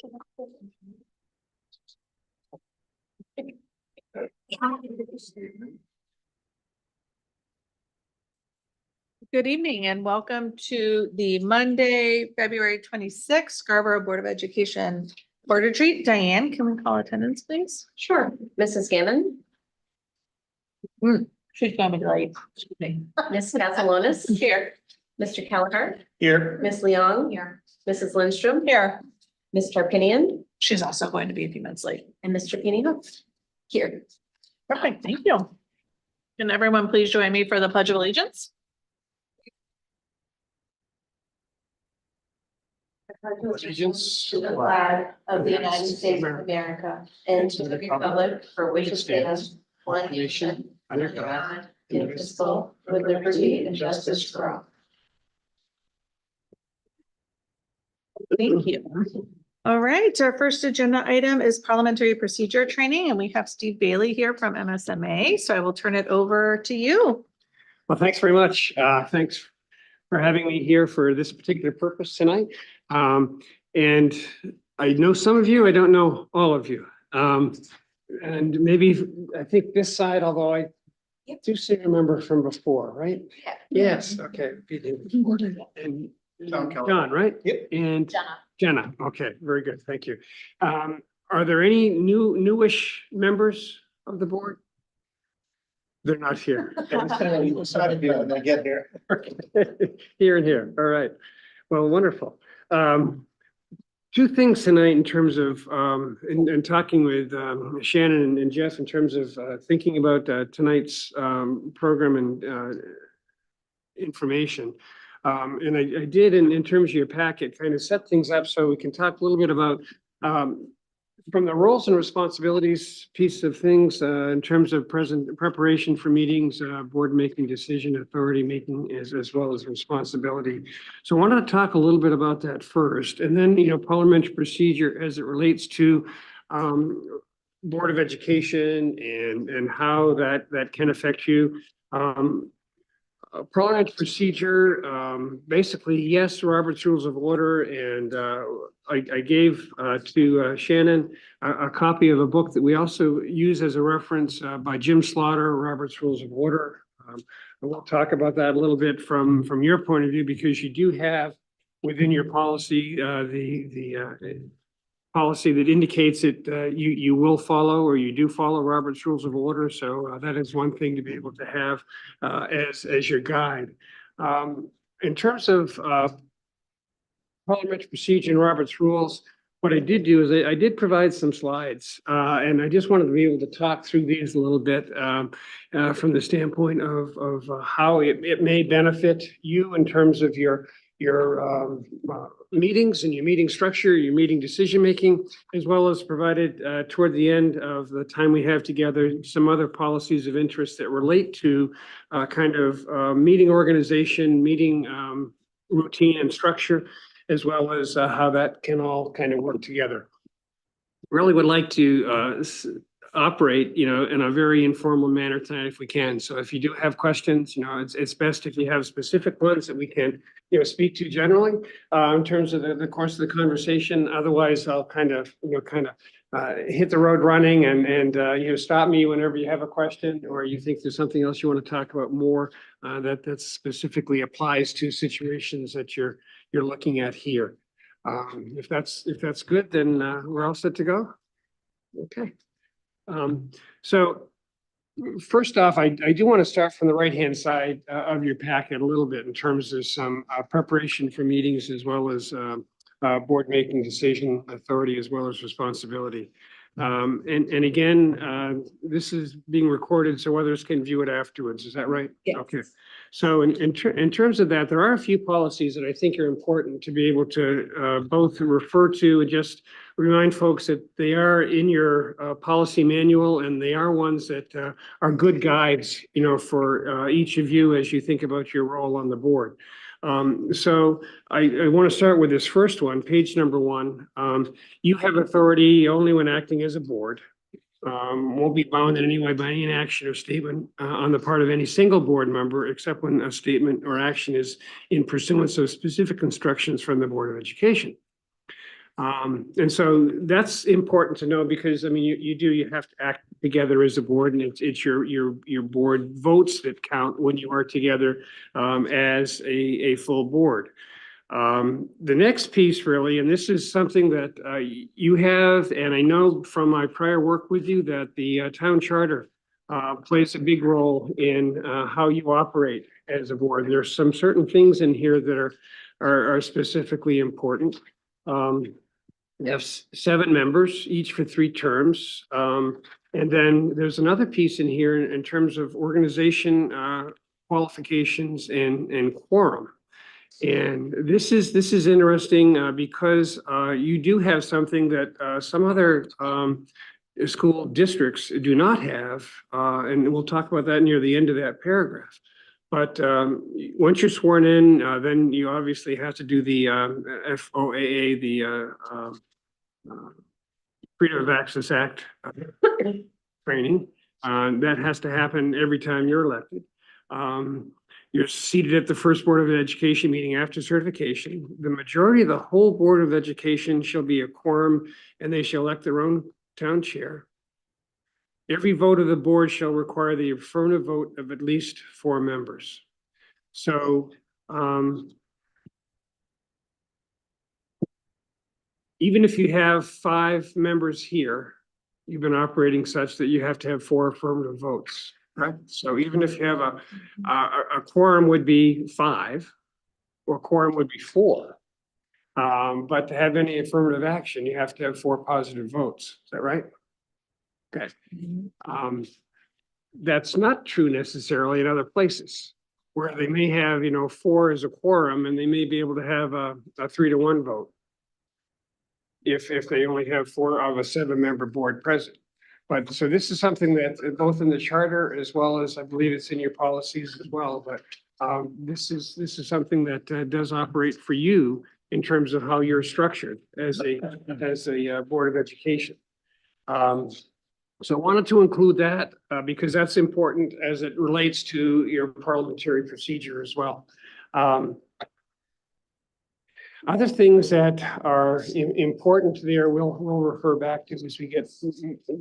Good evening and welcome to the Monday, February 26th, Scarborough Board of Education Board Retreat. Diane, can we call attendance, please? Sure. Mrs. Gammon, She's gonna be late. Ms. Castellanos, Here. Mr. Kelleher, Here. Ms. Leong, Here. Mrs. Lindstrom, Here. Ms. Tarpinian, She's also going to be a few minutes late. and Mr. Penny Hook. Here. Perfect, thank you. Can everyone please join me for the Pledge of Allegiance? Allegiance To the flag of the United States of America and to the republic for which it stands, one nation, under God, indivisible, with liberty and justice for all. Thank you. All right, our first agenda item is parliamentary procedure training, and we have Steve Bailey here from MSMA, so I will turn it over to you. Well, thanks very much. Thanks for having me here for this particular purpose tonight. And I know some of you, I don't know all of you. And maybe, I think this side, although I do seem to remember from before, right? Yeah. Yes, okay. And John, right? Yep. And Jenna, okay, very good, thank you. Are there any newish members of the board? They're not here. Get here. Here and here, all right. Well, wonderful. Two things tonight in terms of, and talking with Shannon and Jeff in terms of thinking about tonight's program and information. And I did in terms of your packet, kind of set things up so we can talk a little bit about from the roles and responsibilities piece of things in terms of preparation for meetings, board making decision, authority making as well as responsibility. So I wanted to talk a little bit about that first, and then, parliamentary procedure as it relates to Board of Education and how that can affect you. Parliamentary procedure, basically, yes, Robert's Rules of Order, and I gave to Shannon a copy of a book that we also use as a reference by Jim Slaughter, Robert's Rules of Order. I won't talk about that a little bit from your point of view, because you do have within your policy the policy that indicates that you will follow or you do follow Robert's Rules of Order. So that is one thing to be able to have as your guide. In terms of parliamentary procedure and Robert's Rules, what I did do is I did provide some slides, and I just wanted to be able to talk through these a little bit from the standpoint of how it may benefit you in terms of your meetings and your meeting structure, your meeting decision-making, as well as provided toward the end of the time we have together, some other policies of interest that relate to kind of meeting organization, meeting routine and structure, as well as how that can all kind of work together. Really would like to operate, in a very informal manner tonight if we can. So if you do have questions, it's best if you have specific ones that we can, speak to generally in terms of the course of the conversation. Otherwise, I'll kind of hit the road running and stop me whenever you have a question or you think there's something else you want to talk about more that specifically applies to situations that you're looking at here. If that's good, then we're all set to go. Okay. So first off, I do want to start from the right-hand side of your packet a little bit in terms of some preparation for meetings, as well as board making decision authority, as well as responsibility. And again, this is being recorded, so others can view it afterwards. Is that right? Yes. Okay. So in terms of that, there are a few policies that I think are important to be able to both refer to and just remind folks that they are in your policy manual, and they are ones that are good guides, for each of you as you think about your role on the board. So I want to start with this first one, page number 1. You have authority only when acting as a board. Won't be bound in any way by any action or statement on the part of any single board member, except when a statement or action is in pursuance of specific instructions from the Board of Education. And so that's important to know because, I mean, you have to act together as a board, and it's your board votes that count when you are together as a full board. The next piece really, and this is something that you have, and I know from my prior work with you that the town charter plays a big role in how you operate as a board. There's some certain things in here that are specifically important. We have 7 members, each for 3 terms. And then there's another piece in here in terms of organization, qualifications and quorum. And this is interesting because you do have something that some other school districts do not have. And we'll talk about that near the end of that paragraph. But once you're sworn in, then you obviously have to do the FOAA, the Freedom of Access Act training. That has to happen every time you're elected. You're seated at the first Board of Education meeting after certification. The majority of the whole Board of Education shall be a quorum, and they shall elect their own town chair. Every vote of the board shall require the affirmative vote of at least 4 members. So, even if you have 5 members here, you've been operating such that you have to have 4 affirmative votes, right? So even if you have a quorum would be 5, or quorum would be 4. But to have any affirmative action, you have to have 4 positive votes. Is that right? Okay. That's not true necessarily in other places where they may have, 4 as a quorum, and they may be able to have a 3-to-1 vote. If they only have 4 of a 7-member board present. But so this is something that both in the charter as well as I believe it's in your policies as well, but this is something that does operate for you in terms of how you're structured as a Board of Education. So I wanted to include that because that's important as it relates to your parliamentary procedure as well. Other things that are important there, we'll refer back to as we get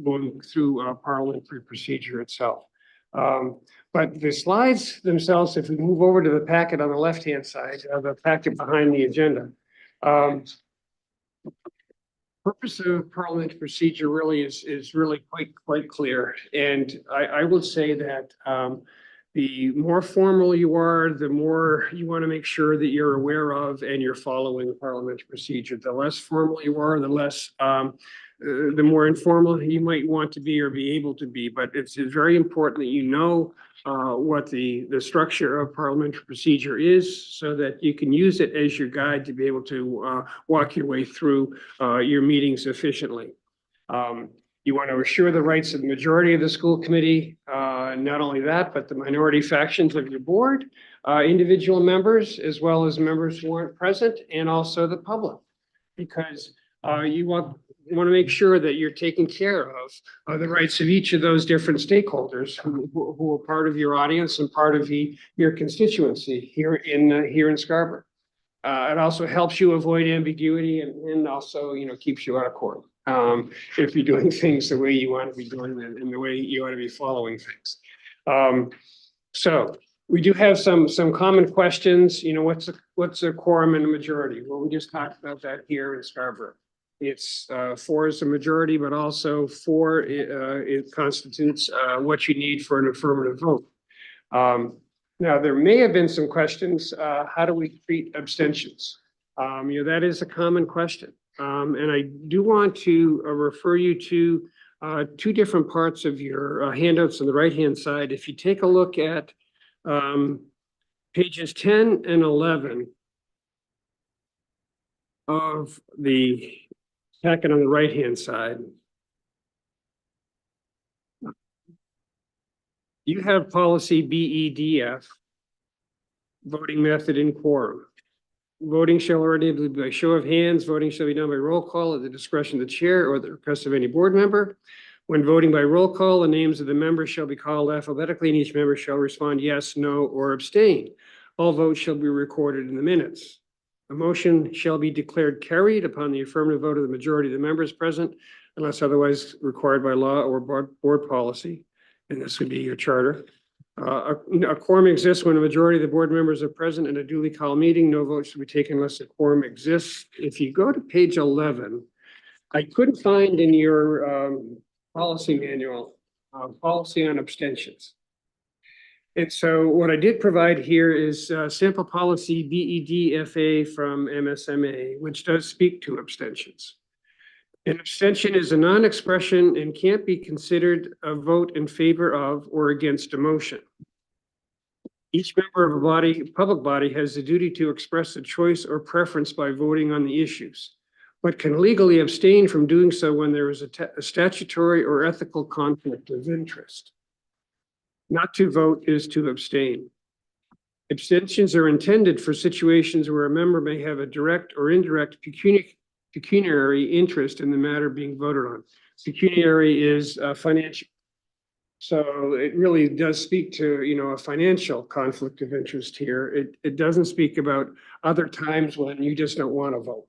going through parliamentary procedure itself. But the slides themselves, if we move over to the packet on the left-hand side, the packet behind the agenda. Purpose of parliamentary procedure really is really quite clear. And I would say that the more formal you are, the more you want to make sure that you're aware of and you're following parliamentary procedure. The less formal you are, the less, the more informal you might want to be or be able to be. But it's very important that you know what the structure of parliamentary procedure is so that you can use it as your guide to be able to walk your way through your meetings efficiently. You want to assure the rights of the majority of the school committee. Not only that, but the minority factions of your board, individual members, as well as members who aren't present, and also the public. Because you want to make sure that you're taking care of the rights of each of those different stakeholders who are part of your audience and part of your constituency here in Scarborough. It also helps you avoid ambiguity and also, keeps you out of court. If you're doing things the way you want to be doing them and the way you want to be following things. So we do have some common questions. What's a quorum and a majority? Well, we just talked about that here in Scarborough. It's 4 is a majority, but also 4 it constitutes what you need for an affirmative vote. Now, there may have been some questions. How do we treat abstentions? That is a common question. And I do want to refer you to 2 different parts of your handouts on the right-hand side. If you take a look at pages 10 and 11 of the packet on the right-hand side, you have policy BEDF, voting method in quorum. Voting shall originally be by show of hands. Voting shall be done by roll call at the discretion of the chair or the request of any board member. When voting by roll call, the names of the members shall be called alphabetically and each member shall respond yes, no, or abstain. All votes shall be recorded in the minutes. A motion shall be declared carried upon the affirmative vote of the majority of the members present unless otherwise required by law or board policy. And this would be your charter. A quorum exists when a majority of the board members are present in a duly called meeting. No vote should be taken unless a quorum exists. If you go to page 11, I couldn't find in your policy manual, policy on abstentions. And so what I did provide here is sample policy BEDFA from MSMA, which does speak to abstentions. An abstention is a non-expression and can't be considered a vote in favor of or against a motion. Each member of a public body has the duty to express a choice or preference by voting on the issues, but can legally abstain from doing so when there is a statutory or ethical conflict of interest. Not to vote is to abstain. Abstentions are intended for situations where a member may have a direct or indirect pecuniary interest in the matter being voted on. Pecuniary is financial. So it really does speak to, a financial conflict of interest here. It doesn't speak about other times when you just don't want to vote.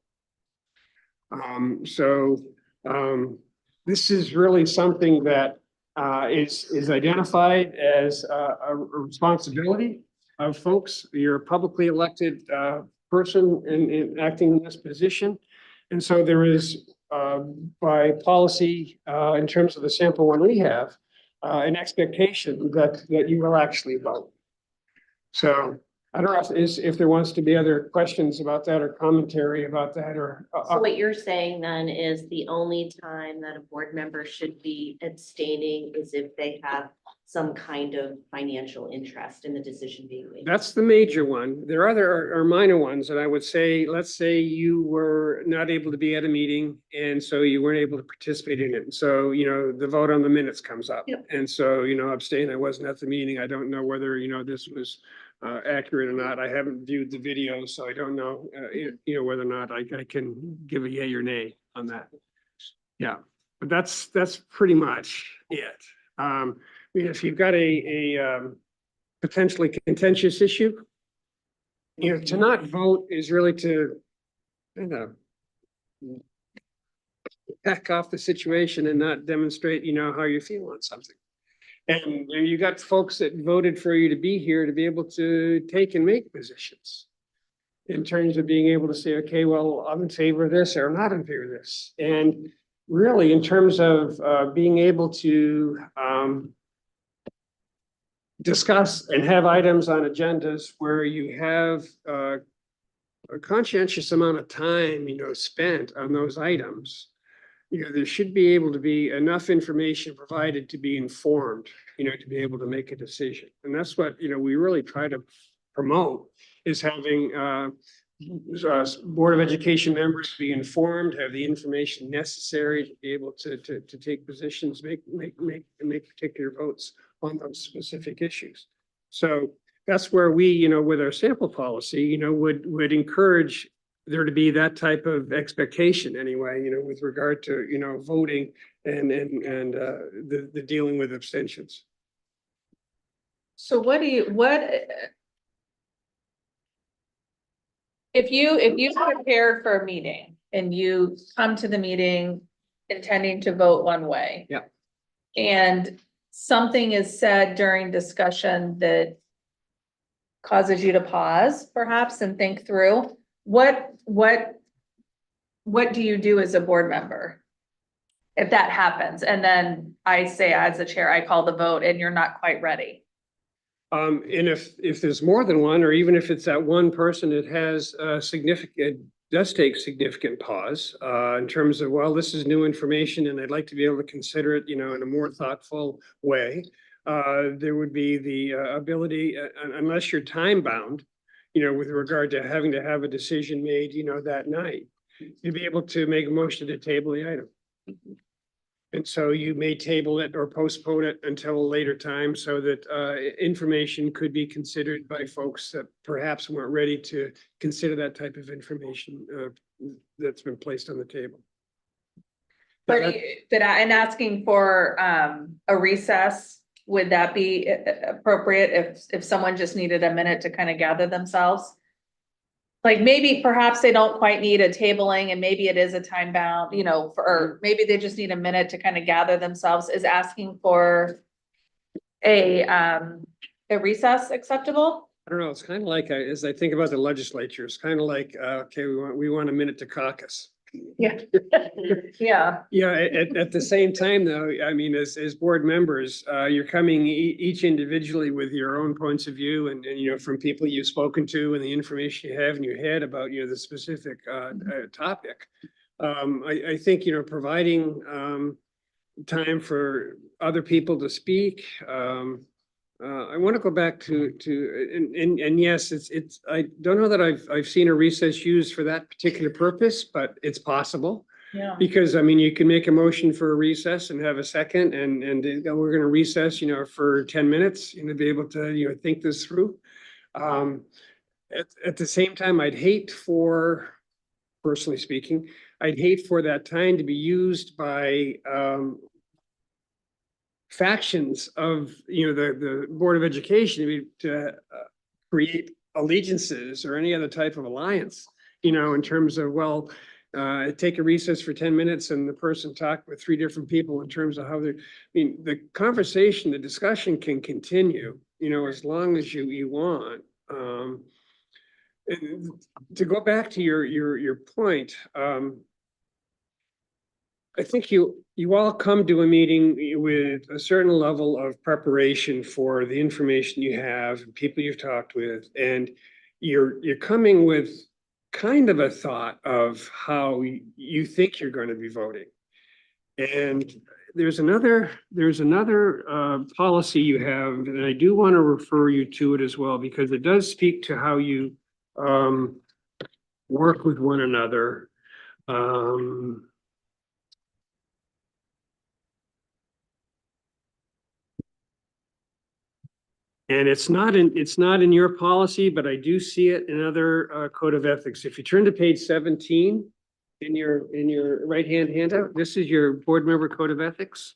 This is really something that is identified as a responsibility of folks. You're a publicly elected person in acting in this position. And so there is, by policy, in terms of the sample one we have, an expectation that you will actually vote. So I don't know if there wants to be other questions about that or commentary about that or. So what you're saying then is the only time that a board member should be abstaining is if they have some kind of financial interest in the decision being made. That's the major one. There are other minor ones, and I would say, let's say you were not able to be at a meeting and so you weren't able to participate in it. So, the vote on the minutes comes up. Yep. And so, abstain, I wasn't at the meeting. I don't know whether, this was accurate or not. I haven't viewed the video, so I don't know, whether or not I can give a yay or nay on that. Yeah, but that's pretty much it. If you've got a potentially contentious issue, to not vote is really to, back off the situation and not demonstrate, how you feel on something. And you got folks that voted for you to be here to be able to take and make positions in terms of being able to say, okay, well, I'm in favor of this or not in favor of this. And really in terms of being able to discuss and have items on agendas where you have a conscientious amount of time, spent on those items. There should be able to be enough information provided to be informed, to be able to make a decision. And that's what, we really try to promote is having Board of Education members be informed, have the information necessary to be able to take positions, make particular votes on those specific issues. So that's where we, with our sample policy, would encourage there to be that type of expectation anyway, with regard to, voting and the dealing with abstentions. So if you prepare for a meeting and you come to the meeting intending to vote one way. Yeah. And something is said during discussion that causes you to pause perhaps and think through, what do you do as a board member? If that happens, and then I say as the chair, I call the vote and you're not quite ready. And if there's more than one, or even if it's that one person, it has does take significant pause in terms of, well, this is new information and I'd like to be able to consider it, in a more thoughtful way. There would be the ability, unless you're time bound, with regard to having to have a decision made, that night, you'd be able to make a motion to table the item. And so you may table it or postpone it until a later time so that information could be considered by folks that perhaps weren't ready to consider that type of information that's been placed on the table. But in asking for a recess, would that be appropriate if someone just needed a minute to kind of gather themselves? like maybe perhaps they don't quite need a tabling and maybe it is a time bound, you know, or maybe they just need a minute to kind of gather themselves. Is asking for a recess acceptable? I don't know, it's kind of like, as I think about the legislature, it's kind of like, okay, we want a minute to caucus. Yeah. Yeah. Yeah, at the same time, though, I mean, as board members, you're coming each individually with your own points of view and, you know, from people you've spoken to and the information you have in your head about, you know, the specific topic. I think, you know, providing time for other people to speak. I want to go back to and yes, it's I don't know that I've seen a recess used for that particular purpose, but it's possible. Yeah. Because I mean, you can make a motion for a recess and have a second and we're going to recess, you know, for 10 minutes, you know, be able to, you know, think this through. At the same time, I'd hate for, personally speaking, I'd hate for that time to be used by factions of, you know, the Board of Education to create allegiances or any other type of alliance, you know, in terms of, well, take a recess for 10 minutes and the person talked with 3 different people in terms of how they're, I mean, the conversation, the discussion can continue, you know, as long as you want. And to go back to your point, I think you all come to a meeting with a certain level of preparation for the information you have and people you've talked with, and you're coming with kind of a thought of how you think you're going to be voting. And there's another policy you have, and I do want to refer you to it as well, because it does speak to how you work with one another. And it's not in your policy, but I do see it in other code of ethics. If you turn to page 17 in your right-hand handout, this is your board member code of ethics.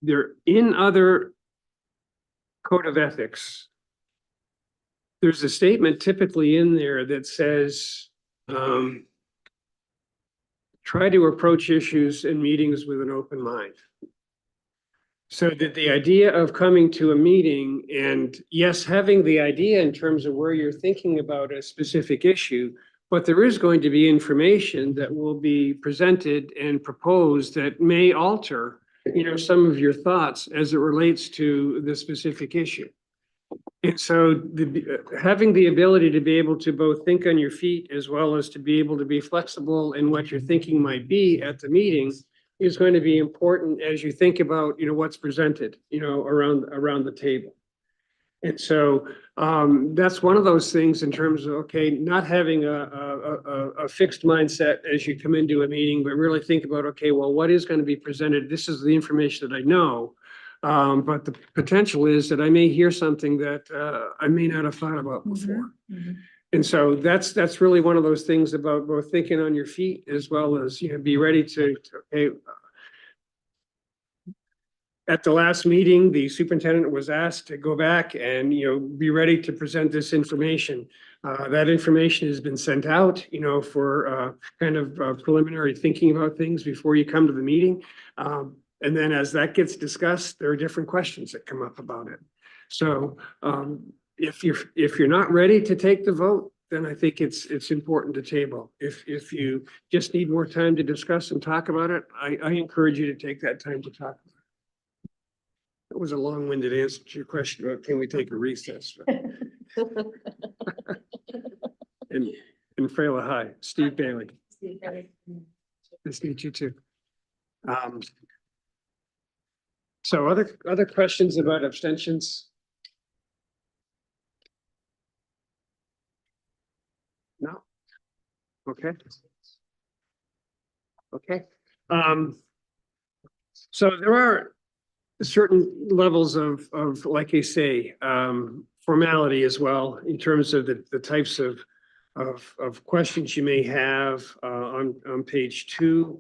They're in other code of ethics. There's a statement typically in there that says, try to approach issues in meetings with an open mind. So that the idea of coming to a meeting and yes, having the idea in terms of where you're thinking about a specific issue, but there is going to be information that will be presented and proposed that may alter, you know, some of your thoughts as it relates to the specific issue. And so having the ability to be able to both think on your feet as well as to be able to be flexible in what your thinking might be at the meeting is going to be important as you think about, you know, what's presented, you know, around the table. And so that's one of those things in terms of, okay, not having a fixed mindset as you come into a meeting, but really think about, okay, well, what is going to be presented? This is the information that I know. But the potential is that I may hear something that I may not have thought about before. Mm-hmm. And so that's really one of those things about both thinking on your feet as well as, you know, be ready to okay. At the last meeting, the superintendent was asked to go back and, you know, be ready to present this information. That information has been sent out, you know, for kind of preliminary thinking about things before you come to the meeting. And then as that gets discussed, there are different questions that come up about it. So if you're not ready to take the vote, then I think it's important to table. If you just need more time to discuss and talk about it, I encourage you to take that time to talk about it. That was a long-winded answer to your question about can we take a recess? And Freyla, hi, Steve Bailey. Nice to meet you too. So other questions about abstentions? No? Okay. Okay. So there are certain levels of like I say, formality as well in terms of the types of questions you may have on page 2.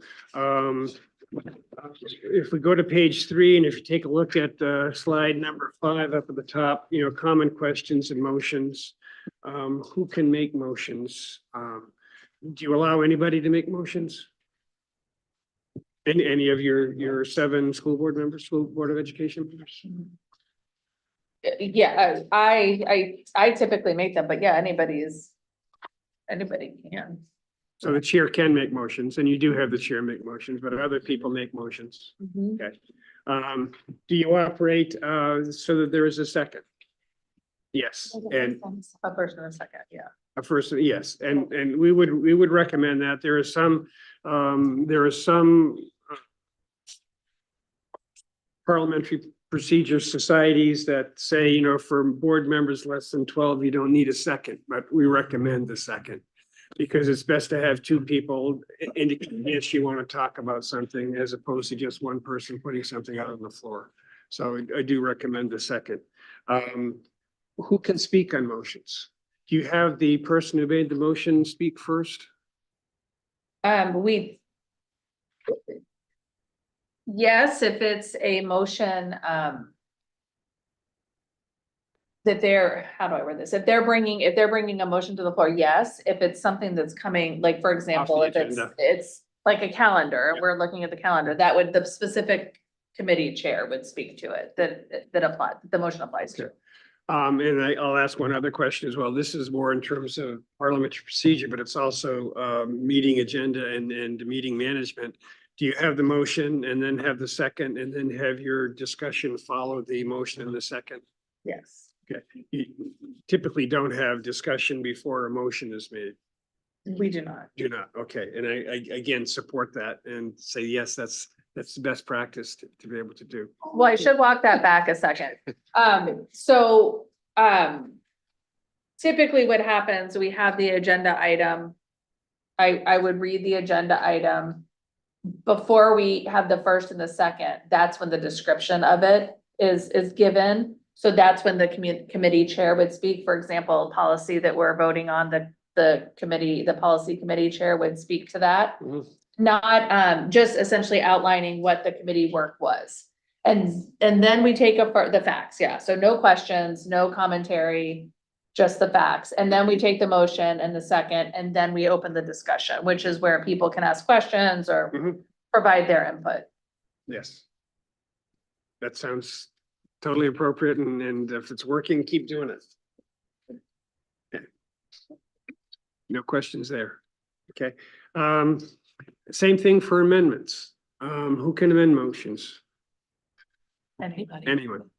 If we go to page 3, and if you take a look at slide number 5 up at the top, common questions and motions. Who can make motions? Do you allow anybody to make motions? Any of your 7 school board members, school board of education members? Yeah, I typically make them, but yeah, anybody can. So the chair can make motions, and you do have the chair make motions, but other people make motions. Okay. Do you operate so that there is a second? Yes, and A first and a second, yeah. a first, yes, and we would recommend that. There is some parliamentary procedure societies that say, for board members less than 12, you don't need a second, but we recommend the second. Because it's best to have 2 people indicate if you want to talk about something as opposed to just one person putting something out on the floor. So I do recommend the second. Who can speak on motions? Do you have the person who made the motion speak first? Yes, if it's a motion, that how do I word this? If they're bringing a motion to the floor, yes. If it's something that's coming, like, for example, if agenda. it's like a calendar, we're looking at the calendar, the specific committee chair would speak to it, the motion applies to. And I'll ask one other question as well. This is more in terms of parliamentary procedure, but it's also meeting agenda and meeting management. Do you have the motion and then have the second and then have your discussion follow the motion in the second? Yes. Okay, you typically don't have discussion before a motion is made. We do not. Do not, okay, and I again support that and say, yes, that's the best practice to be able to do. Well, I should walk that back a second. Typically what happens, we have the agenda item. I would read the agenda item. Before we have the first and the second, that's when the description of it is given. So that's when the committee chair would speak. For example, a policy that we're voting on, the policy committee chair would speak to that. Mhm. Not just essentially outlining what the committee work was. And then we take the facts, yeah. So no questions, no commentary, just the facts. And then we take the motion and the second, and then we open the discussion, which is where people can ask questions or Mhm. provide their input. Yes. That sounds totally appropriate, and if it's working, keep doing it. Okay. No questions there. Okay. Same thing for amendments. Who can amend motions? Anybody. Anyone.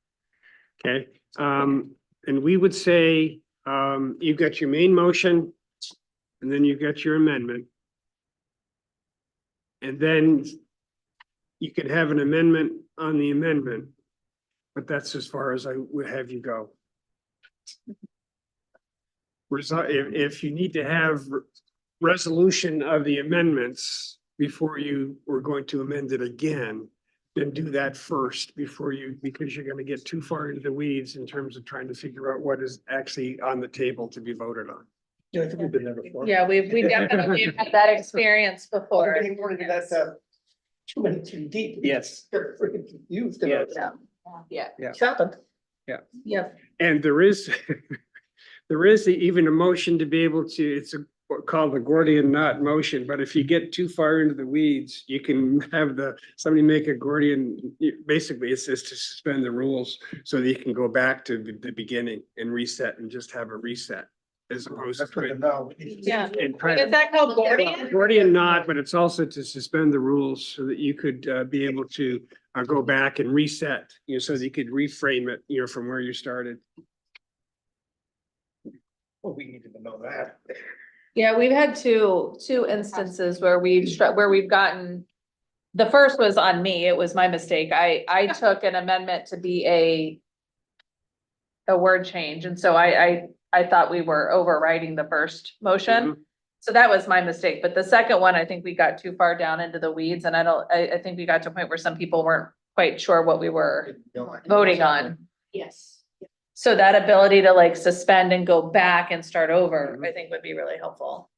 Okay, and we would say, you've got your main motion, and then you've got your amendment. And then you could have an amendment on the amendment, but that's as far as I would have you go. If you need to have resolution of the amendments before you were going to amend it again, then do that first because you're gonna get too far into the weeds in terms of trying to figure out what is actually on the table to be voted on. Yeah, I think we've been there before. Yeah, we definitely have had that experience before. Getting more into that, too many too deep. Yes. They're freaking confused. Yes. Yeah, It's happened. yep. And there is even a motion to be able to, it's called the Gordian knot motion, but if you get too far into the weeds, you can have somebody make a Gordian, basically it's just to suspend the rules so that you can go back to the beginning and reset and just have a reset as opposed That's what I to. know. Yeah. And try Is to that called Gordian? Gordian knot, but it's also to suspend the rules so that you could be able to go back and reset, so that you could reframe it, from where you started. Well, we needed to know that. Yeah, we've had two instances where we've gotten, the first was on me, it was my mistake. I took an amendment to be a word change, and so I thought we were overriding the first motion. So that was my mistake, but the second one, I think we got too far down into the weeds, and I think we got to a point where some people weren't quite sure what we were voting on. Yes. So that ability to suspend and go back and start over, I think would be really helpful.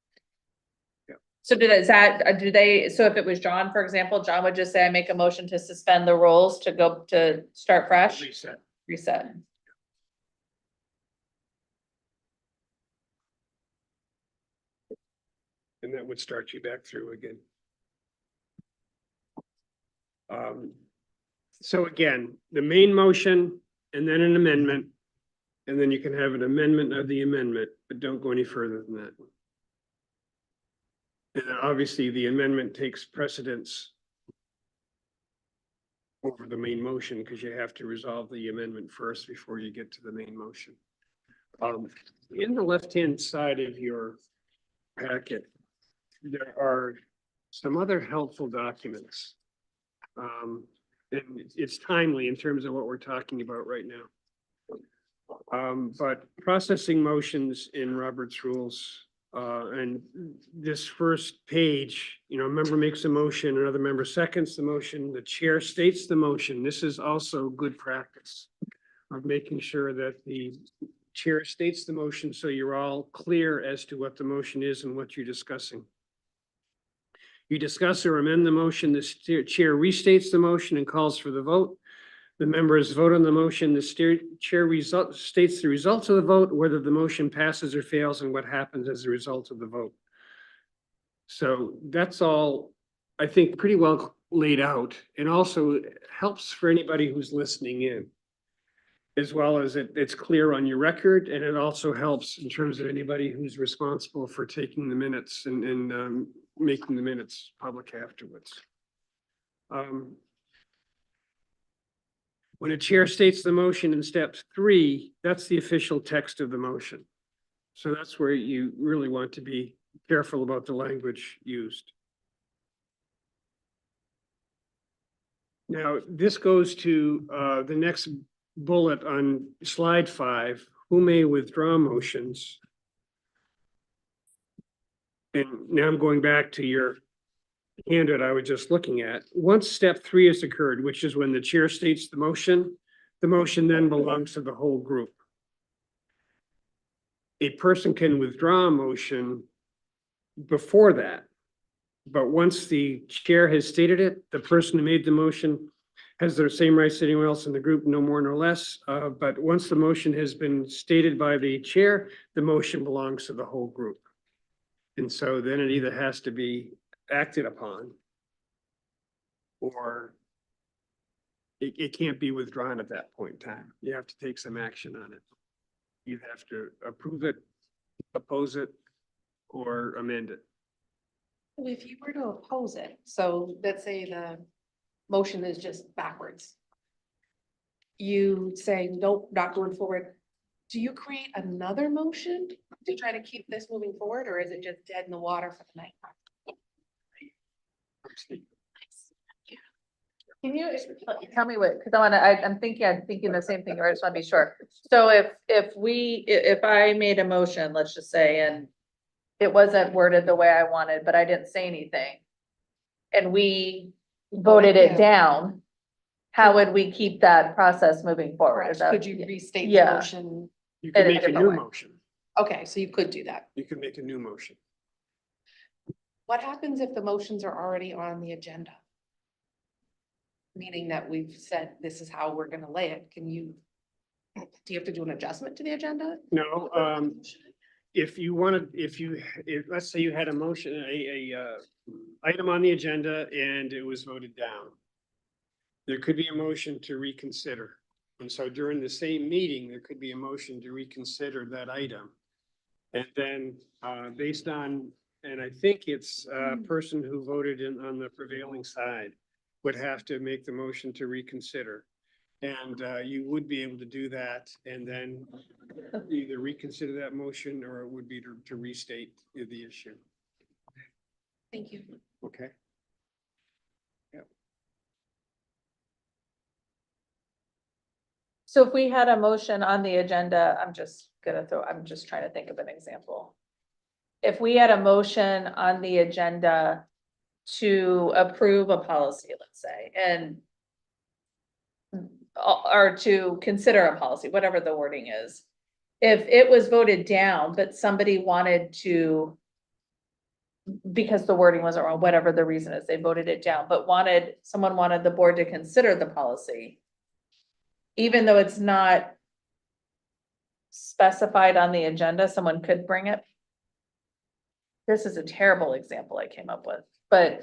So so if it was John, for example, John would just say, I make a motion to suspend the rules to start fresh, Reset. reset. And that would start you back through again. So again, the main motion and then an amendment. And then you can have an amendment of the amendment, but don't go any further than that. And then obviously the amendment takes precedence over the main motion because you have to resolve the amendment first before you get to the main motion. In the left-hand side of your packet, there are some other helpful documents. And it's timely in terms of what we're talking about right now. But processing motions in Robert's rules, and this first page, a member makes a motion, another member seconds the motion, the chair states the motion. This is also good practice of making sure that the chair states the motion so you're all clear as to what the motion is and what you're discussing. You discuss or amend the motion, the chair restates the motion and calls for the vote. The members vote on the motion, the chair states the results of the vote, whether the motion passes or fails, and what happens as a result of the vote. So that's all, I think, pretty well laid out, and also helps for anybody who's listening in, as well as it's clear on your record, and it also helps in terms of anybody who's responsible for taking the minutes and making the minutes public afterwards. When a chair states the motion in step 3, that's the official text of the motion. So that's where you really want to be careful about the language used. Now, this goes to the next bullet on slide 5, who may withdraw motions. And now I'm going back to your handout I was just looking at. Once step 3 has occurred, which is when the chair states the motion then belongs to the whole group. A person can withdraw a motion before that, but once the chair has stated it, the person who made the motion has their same rights as anyone else in the group, no more nor less. But once the motion has been stated by the chair, the motion belongs to the whole group. And so then it either has to be acted upon, or it can't be withdrawn at that point in time. You have to take some action on it. You have to approve it, oppose it, or amend it. If you were to oppose it, so let's say the motion is just backwards. You say, nope, not going forward. Do you create another motion to try to keep this moving forward, or is it just dead in the water for the night? Can you tell me what, because I'm thinking the same thing, or I just want to be sure. So if I made a motion, let's just say, and it wasn't worded the way I wanted, but I didn't say anything, and we voted it down, how would we keep that process moving forward? Is that- Could you restate the Yeah. motion? You can In a make a different new way. motion. Okay, so you could do that. You can make a new motion. What happens if the motions are already on the agenda? Meaning that we've said, this is how we're gonna lay it. Do you have to do an adjustment to the agenda? No, if you wanted, let's say you had a motion, item on the agenda and it was voted down. There could be a motion to reconsider. And so during the same meeting, there could be a motion to reconsider that item. And then, based on, and I think it's a person who voted on the prevailing side would have to make the motion to reconsider. And you would be able to do that and then either reconsider that motion or it would be to restate the issue. Thank you. Okay. So if we had a motion on the agenda, I'm just trying to think of an example. If we had a motion on the agenda to approve a policy, let's say, and or to consider a policy, whatever the wording is. If it was voted down, but somebody wanted to because the wording wasn't wrong, whatever the reason is, they voted it down, but someone wanted the board to consider the policy. Even though it's not specified on the agenda, someone could bring it. This is a terrible example I came up with, but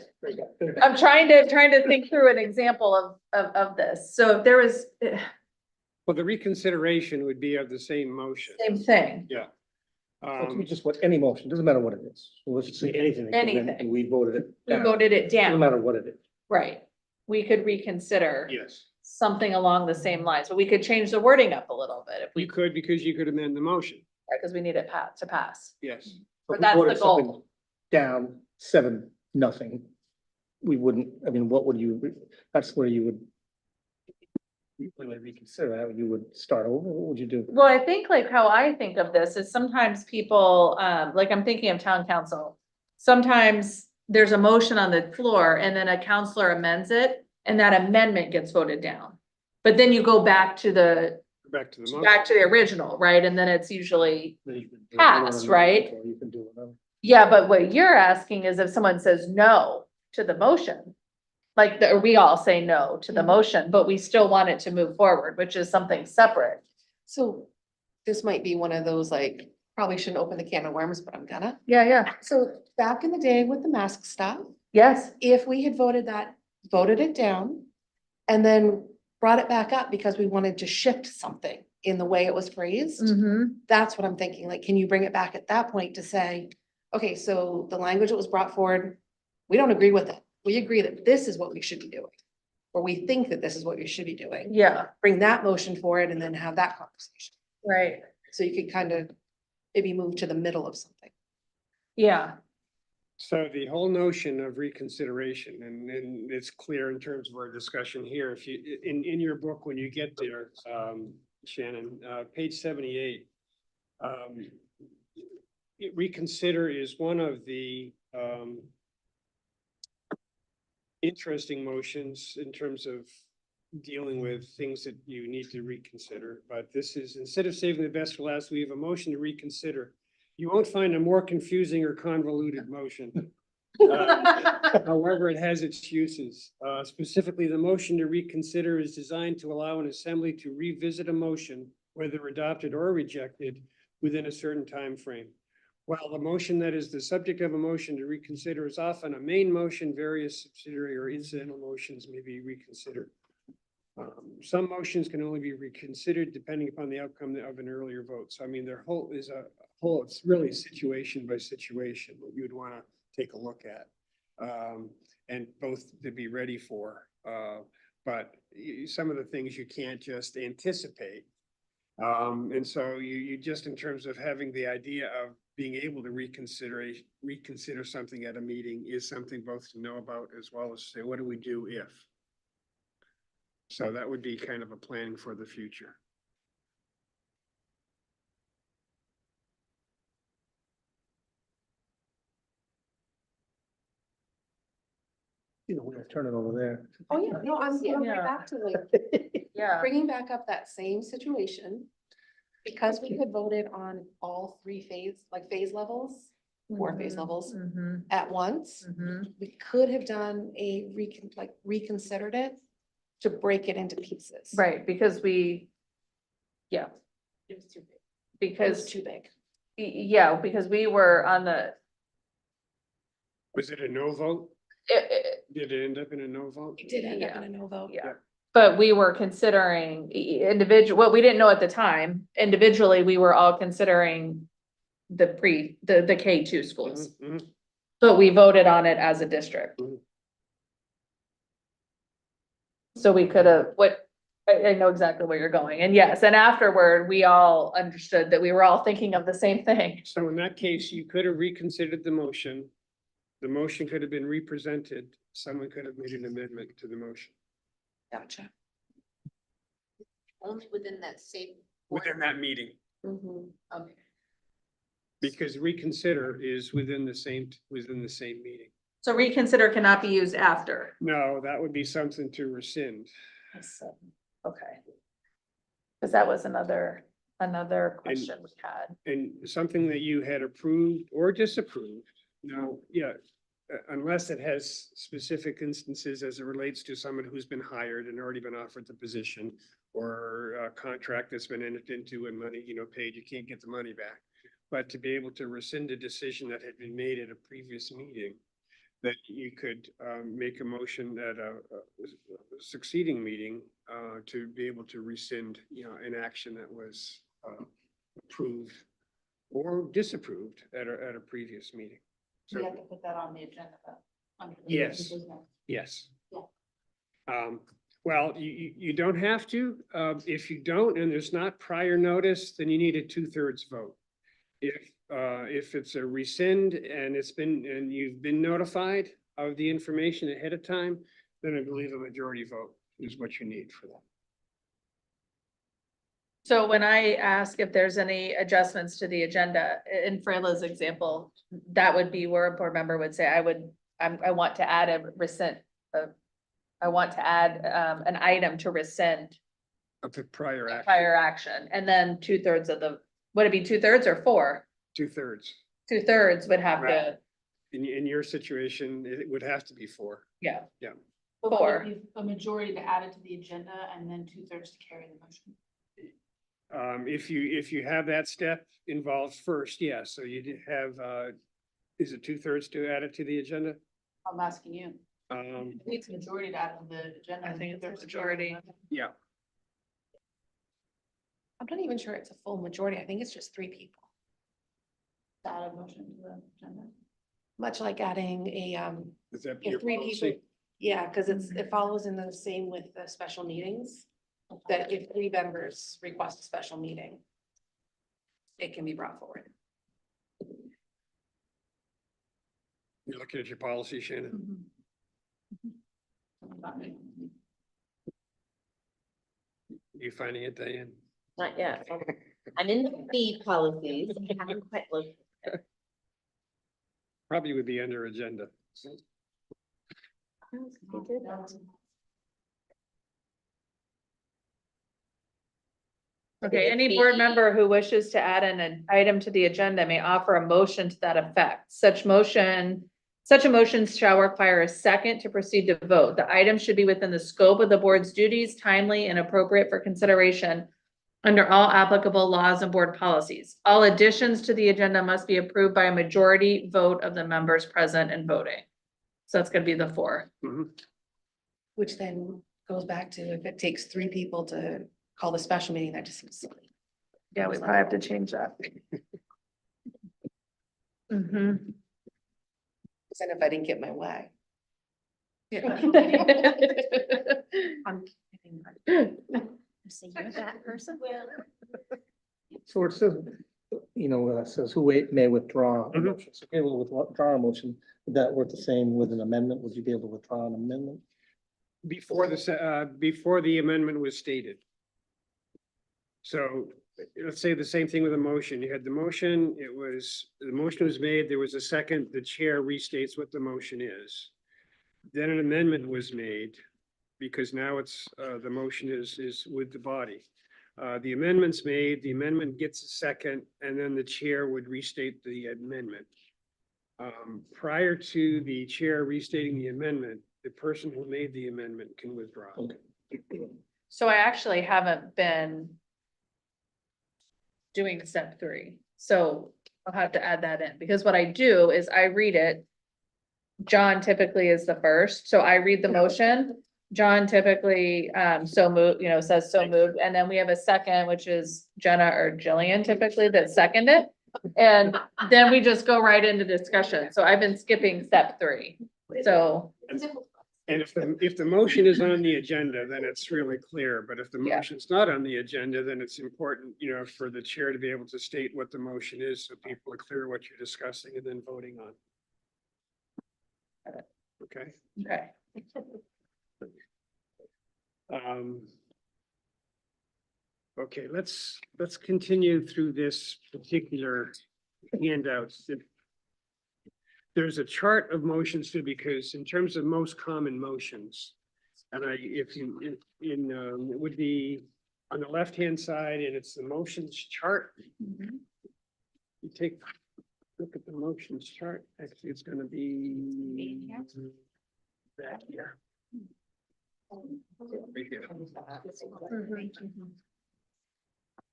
I'm trying to think through an example of this. So if there was, Well, the reconsideration would be of the same motion. same thing, Well, we just what, any motion, doesn't matter what it is. So let's just say anything. that came in Anything. And we voted it we down. voted it Doesn't down, matter what it is. right? We could reconsider Yes. something along the same lines, but we could change the wording up a little bit if You we, could, because you could amend the motion. because we need it to pass. Yes. But If we that's voted the goal. something Down 7-0. We wouldn't, I mean, what would you, that's where you would. When they reconsider that, you would start over, what would you do? Well, I think like how I think of this is sometimes people, like I'm thinking of town council. Sometimes there's a motion on the floor and then a counselor amends it and that amendment gets voted down. But then you go back to Back to the motion. back to the original, right? And then it's usually, Then you can do Pass, another right? or you can do another. yeah, but what you're asking is if someone says no to the motion. Like, or we all say no to the motion, but we still want it to move forward, which is something separate. So this might be one of those, like, probably shouldn't open the can of worms, but I'm gonna. Yeah, yeah, So back in the day with the mask stuff, yes. if we had voted it down and then brought it back up because we wanted to shift something in the way it was phrased, Mm-hmm. that's what I'm thinking. Like, can you bring it back at that point to say, okay, so the language that was brought forward, we don't agree with it. We agree that this is what we should be doing. Or we think that this is what we should be doing. Yeah, Bring that motion forward and then have that conversation. right. So you could kind of maybe move to the middle of something. Yeah, So the whole notion of reconsideration, and it's clear in terms of our discussion here, if you, in your book, when you get there, Shannon, page 78. Reconsider is one of the, interesting motions in terms of dealing with things that you need to reconsider, but this is, instead of saving the best for last, we have a motion to reconsider. You won't find a more confusing or convoluted motion. However, it has its uses. Specifically, the motion to reconsider is designed to allow an assembly to revisit a motion, whether adopted or rejected, within a certain time frame. While the motion that is the subject of a motion to reconsider is often a main motion, various subsidiary or incidental motions may be reconsidered. Some motions can only be reconsidered depending upon the outcome of an earlier vote. So I mean, their whole is a whole, it's really situation by situation that you would want to take a look at. And both to be ready for, but some of the things you can't just anticipate. And so you just, in terms of having the idea of being able to reconsider something at a meeting is something both to know about as well as say, what do we do if? So that would be kind of a planning for the future. You know, we'll turn it over there. Oh, yeah, no, I'm going Yeah. right back to like, yeah, bringing back up that same situation. Because we had voted on all three phase levels, 4 phase levels Mhm, at once, mhm. we could have done reconsidered it to break it into pieces. Right, because yeah, It was too big. It was because, too big. yeah, because we were on the, Was it a no vote? it, Did it end up in a no vote? It did end up Yeah. in a no vote. yeah. But we were considering individual, well, we didn't know at the time, individually, we were all considering the K2 schools, Mhm, mhm. but we voted on it as a district. Mhm. So we could have, I know exactly where you're going, and yes, and afterward, we all understood that we were all thinking of the same thing. So in that case, you could have reconsidered the motion. The motion could have been represented. Someone could have made an amendment to the motion Gotcha. Only within that same. within that meeting, Okay. because reconsider is within the same meeting. So reconsider cannot be used after. No, that would be something to rescind. Okay. Cause that was another question we had. And something that you had approved or disapproved No, yeah, unless it has specific instances as it relates to someone who's been hired and already been offered the position, or a contract that's been entered into and money, paid, you can't get the money back. But to be able to rescind a decision that had been made at a previous meeting, that you could make a motion at a succeeding meeting to be able to rescind, an action that was approved or disapproved at a previous meeting. We So, have to put that on the agenda. Under the Yes. business. yes. Yeah. Well, you don't have to. If you don't, and there's not prior notice, then you need a 2/3 vote. If it's a rescind and and you've been notified of the information ahead of time, then I believe a majority vote is what you need for that. So when I ask if there's any adjustments to the agenda, in Freyla's example, that would be where a board member would say, I want to add a rescind. I want to add an item to rescind Up to prior action, prior action, and then 2/3 of would it be 2/3 or 4? 2/3. 2/3 would have Right. to, In your situation, it would have to be 4. yeah. But would Four. it be a majority to add it to the agenda and then 2/3 to carry the motion. If you have that step involved first, yes, so you did have, is it 2/3 to add it to the agenda? I'm asking you. Um, It needs a majority to add to the agenda. I and think it's a 2/3 to carry the majority. motion. yeah, I'm not even sure it's a full majority. I think it's just 3 people. To add a motion to the agenda. Much like adding is that if your 3 policy? people. Yeah, because it follows in the same with the special meetings, that if 3 members request a special meeting, it can be brought forward. You're looking at your policy, Shannon? You finding it, Diane? Not yet. I'm in the policies. I haven't quite looked. Probably would be under agenda. Okay, any board member who wishes to add an item to the agenda may offer a motion to that effect. Such a motion shall require a second to proceed to vote. The item should be within the scope of the board's duties, timely and appropriate for consideration under all applicable laws and board policies. All additions to the agenda must be approved by a majority vote of the members present and voting. So that's gonna be the 4. Which then goes back to if it takes 3 people to call the special meeting, that just seems silly. Yeah, we probably have to change that. Mm-hmm. Because then if I didn't get my way. I'm kidding. So you're that person? So it says, it says who may withdraw a Mhm. motion. So if you will withdraw a motion, would that work the same with an amendment? Would you be able to withdraw an amendment? Before before the amendment was stated. So let's say the same thing with a motion. You had the motion, the motion was made, there was a second, the chair restates what the motion is. Then an amendment was made, because now it's, the motion is with the body. The amendment's made, the amendment gets a second, and then the chair would restate the amendment. Prior to the chair restating the amendment, the person who made the amendment can withdraw. Okay. So I actually haven't been doing step 3, so I'll have to add that in, because what I do is I read it. John typically is the first, so I read the motion. John typically, so move, says so moved, and then we have a second, which is Jenna or Jillian typically that second it. And then we just go right into discussion, so I've been skipping step 3, so. And if the motion is on the agenda, then it's really clear, but if the Yeah. motion's not on the agenda, then it's important, for the chair to be able to state what the motion is, so people are clear what you're discussing and then voting on. Okay, Okay. okay, let's continue through this particular handout. There's a chart of motions too, because in terms of most common motions, and it would be on the left-hand side, and it's the motions chart. You take look at the motions chart. Actually, it's gonna be back here. Right here.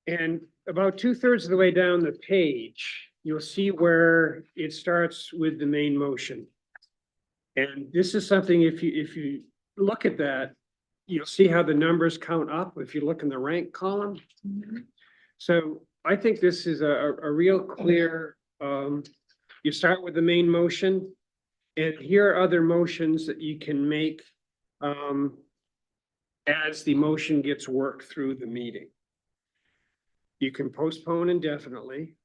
And about 2/3 of the way down the page, you'll see where it starts with the main motion. And this is something, if you look at that, you'll see how the numbers count up if you look in the rank column. So I think this is a real clear, you start with the main motion. And here are other motions that you can make as the motion gets worked through the meeting. You can postpone indefinitely.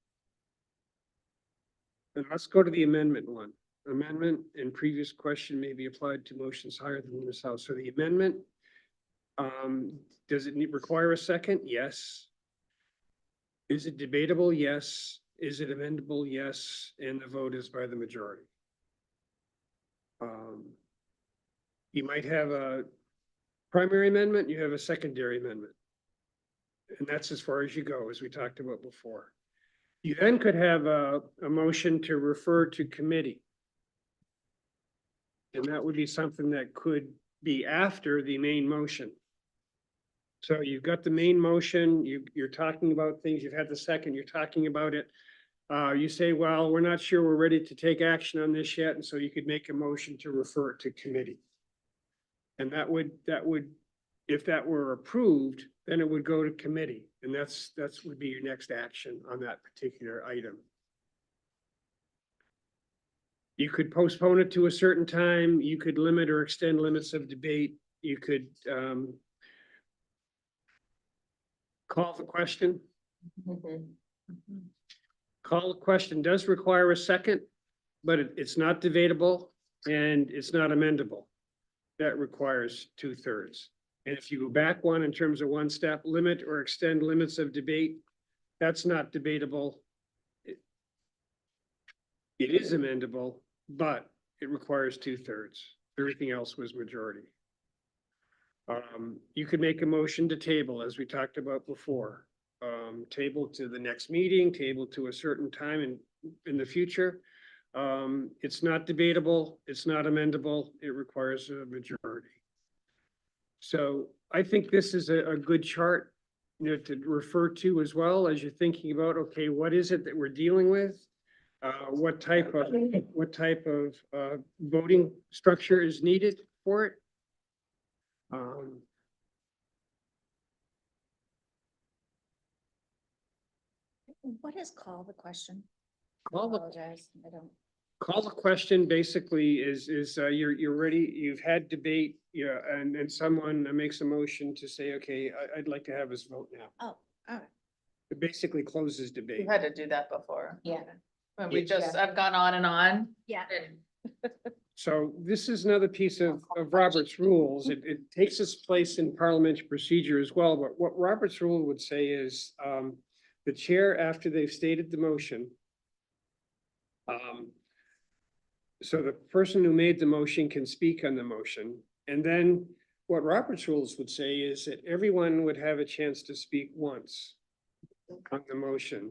And let's go to the amendment one. Amendment and previous question may be applied to motions higher than this house. So the amendment, does it require a second? Yes. Is it debatable? Yes. Is it amendable? Yes. And the vote is by the majority. You might have a primary amendment, you have a secondary amendment. And that's as far as you go, as we talked about before. You then could have a motion to refer to committee. And that would be something that could be after the main motion. So you've got the main motion, you're talking about things, you've had the second, you're talking about it. You say, well, we're not sure we're ready to take action on this yet, and so you could make a motion to refer it to committee. And that would, if that were approved, then it would go to committee, and that's would be your next action on that particular item. You could postpone it to a certain time, you could limit or extend limits of debate, you could call the question. Call the question does require a second, but it's not debatable and it's not amendable. That requires 2/3. And if you go back one in terms of one step, limit or extend limits of debate, that's not debatable. It is amendable, but it requires 2/3. Everything else was majority. You could make a motion to table, as we talked about before. Table to the next meeting, table to a certain time in the future. It's not debatable, it's not amendable, it requires a majority. So I think this is a good chart, you know, to refer to as well as you're thinking about, okay, what is it that we're dealing with? What type of voting structure is needed for it? What is call the question? Call the Apologize, I don't. Call the question basically is you're ready, you've had debate, yeah, and someone makes a motion to say, okay, I'd like to have us vote now. Oh, all right. It basically closes debate. We've had to do that before. Yeah. When we just, I've gone on and on. Yeah. So this is another piece of Robert's rules. It takes its place in parliamentary procedure as well, but what Robert's rule would say is the chair, after they've stated the motion, so the person who made the motion can speak on the motion. And then what Robert's rules would say is that everyone would have a chance to speak once on the motion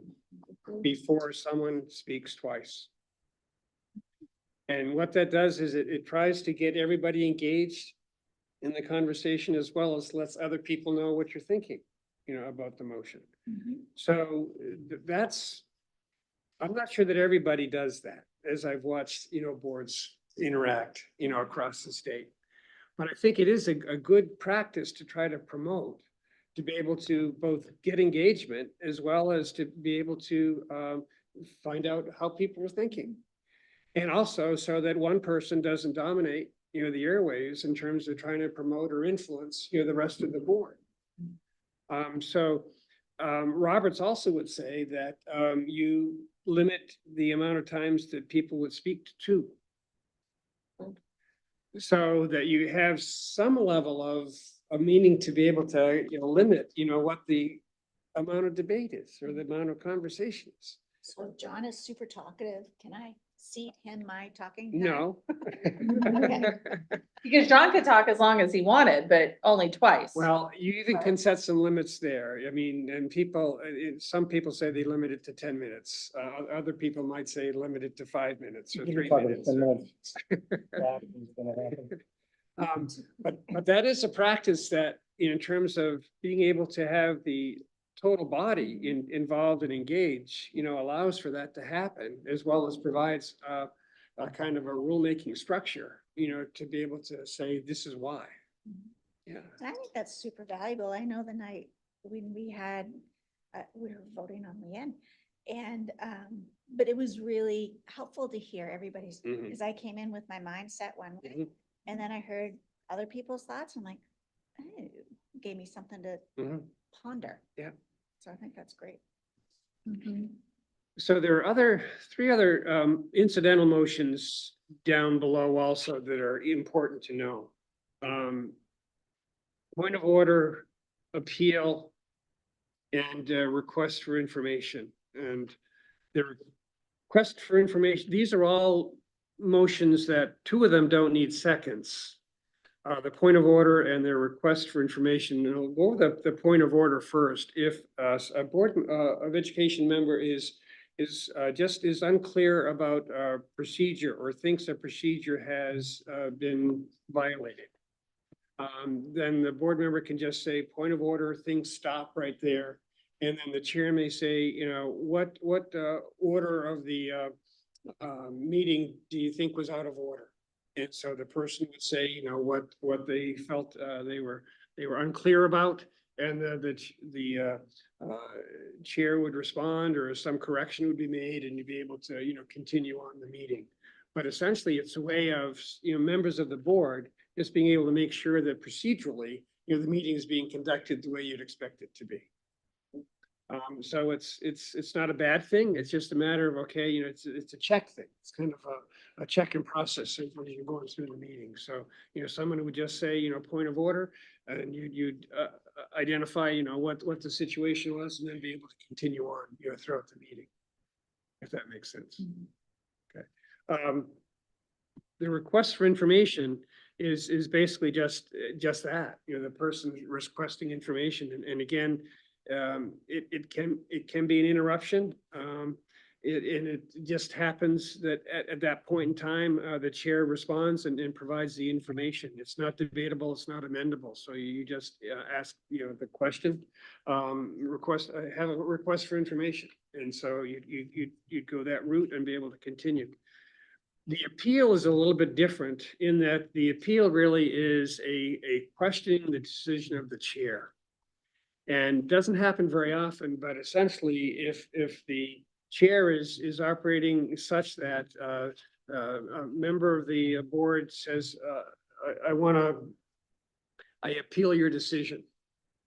before someone speaks twice. And what that does is it tries to get everybody engaged in the conversation as well as lets other people know what you're thinking, you know, about the motion. So that's, I'm not sure that everybody does that, as I've watched, you know, boards interact, you know, across the state. But I think it is a good practice to try to promote, to be able to both get engagement as well as to be able to find out how people are thinking. And also so that one person doesn't dominate, you know, the airwaves in terms of trying to promote or influence, you know, the rest of the board. Roberts also would say that you limit the amount of times that people would speak to two. So that you have some level of meaning to be able to, you know, limit, you know, what the amount of debate is or the amount of conversation is. So if John is super talkative, can I cede him my talking time? No. Because John could talk as long as he wanted, but only twice. Well, you even can set some limits there. I mean, and people, some people say they limit it to 10 minutes. Other people might say limit it to 5 minutes or You 3 can talk about minutes. 10 minutes. That is gonna happen. But that is a practice that, in terms of being able to have the total body involved and engaged, allows for that to happen, as well as provides a kind of a rulemaking structure, to be able to say, this is why. Yeah. And I think that's super valuable. I know the night when we had, we were voting on the end. And, but it was really helpful to hear everybody's, Mhm. because I came in with my mindset one way. Mhm. And then I heard other people's thoughts. I'm like, oh, gave me something to Mhm. ponder. Yeah. So I think that's great. So there are three other incidental motions down below also that are important to know. Point of order, appeal, and request for information. And the request for information, these are all motions that two of them don't need seconds. The point of order and the request for information, and I'll go over the point of order first. If a board of education member is unclear about procedure or thinks a procedure has been violated, then the board member can just say, point of order, things stop right there. And then the chair may say, what order of the meeting do you think was out of order? And so the person would say, what they felt they were unclear about, and the chair would respond, or some correction would be made, and you'd be able to continue on the meeting. But essentially, it's a way of members of the board just being able to make sure that procedurally, the meeting is being conducted the way you'd expect it to be. So it's not a bad thing. It's just a matter of, okay, it's a check thing. It's kind of a check and process when you're going through the meeting. So, someone would just say, point of order, and you'd identify, what the situation was, and then be able to continue on, throughout the meeting. If that makes sense. Okay. The request for information is basically just that, the person requesting information. And again, it can be an interruption. And it just happens that at that point in time, the chair responds and provides the information. It's not debatable, it's not amendable. So you just ask, the question, have a request for information. And so you'd go that route and be able to continue. The appeal is a little bit different in that the appeal really is a questioning the decision of the chair. And doesn't happen very often, but essentially if the chair is operating such that a member of the board says, I appeal your decision.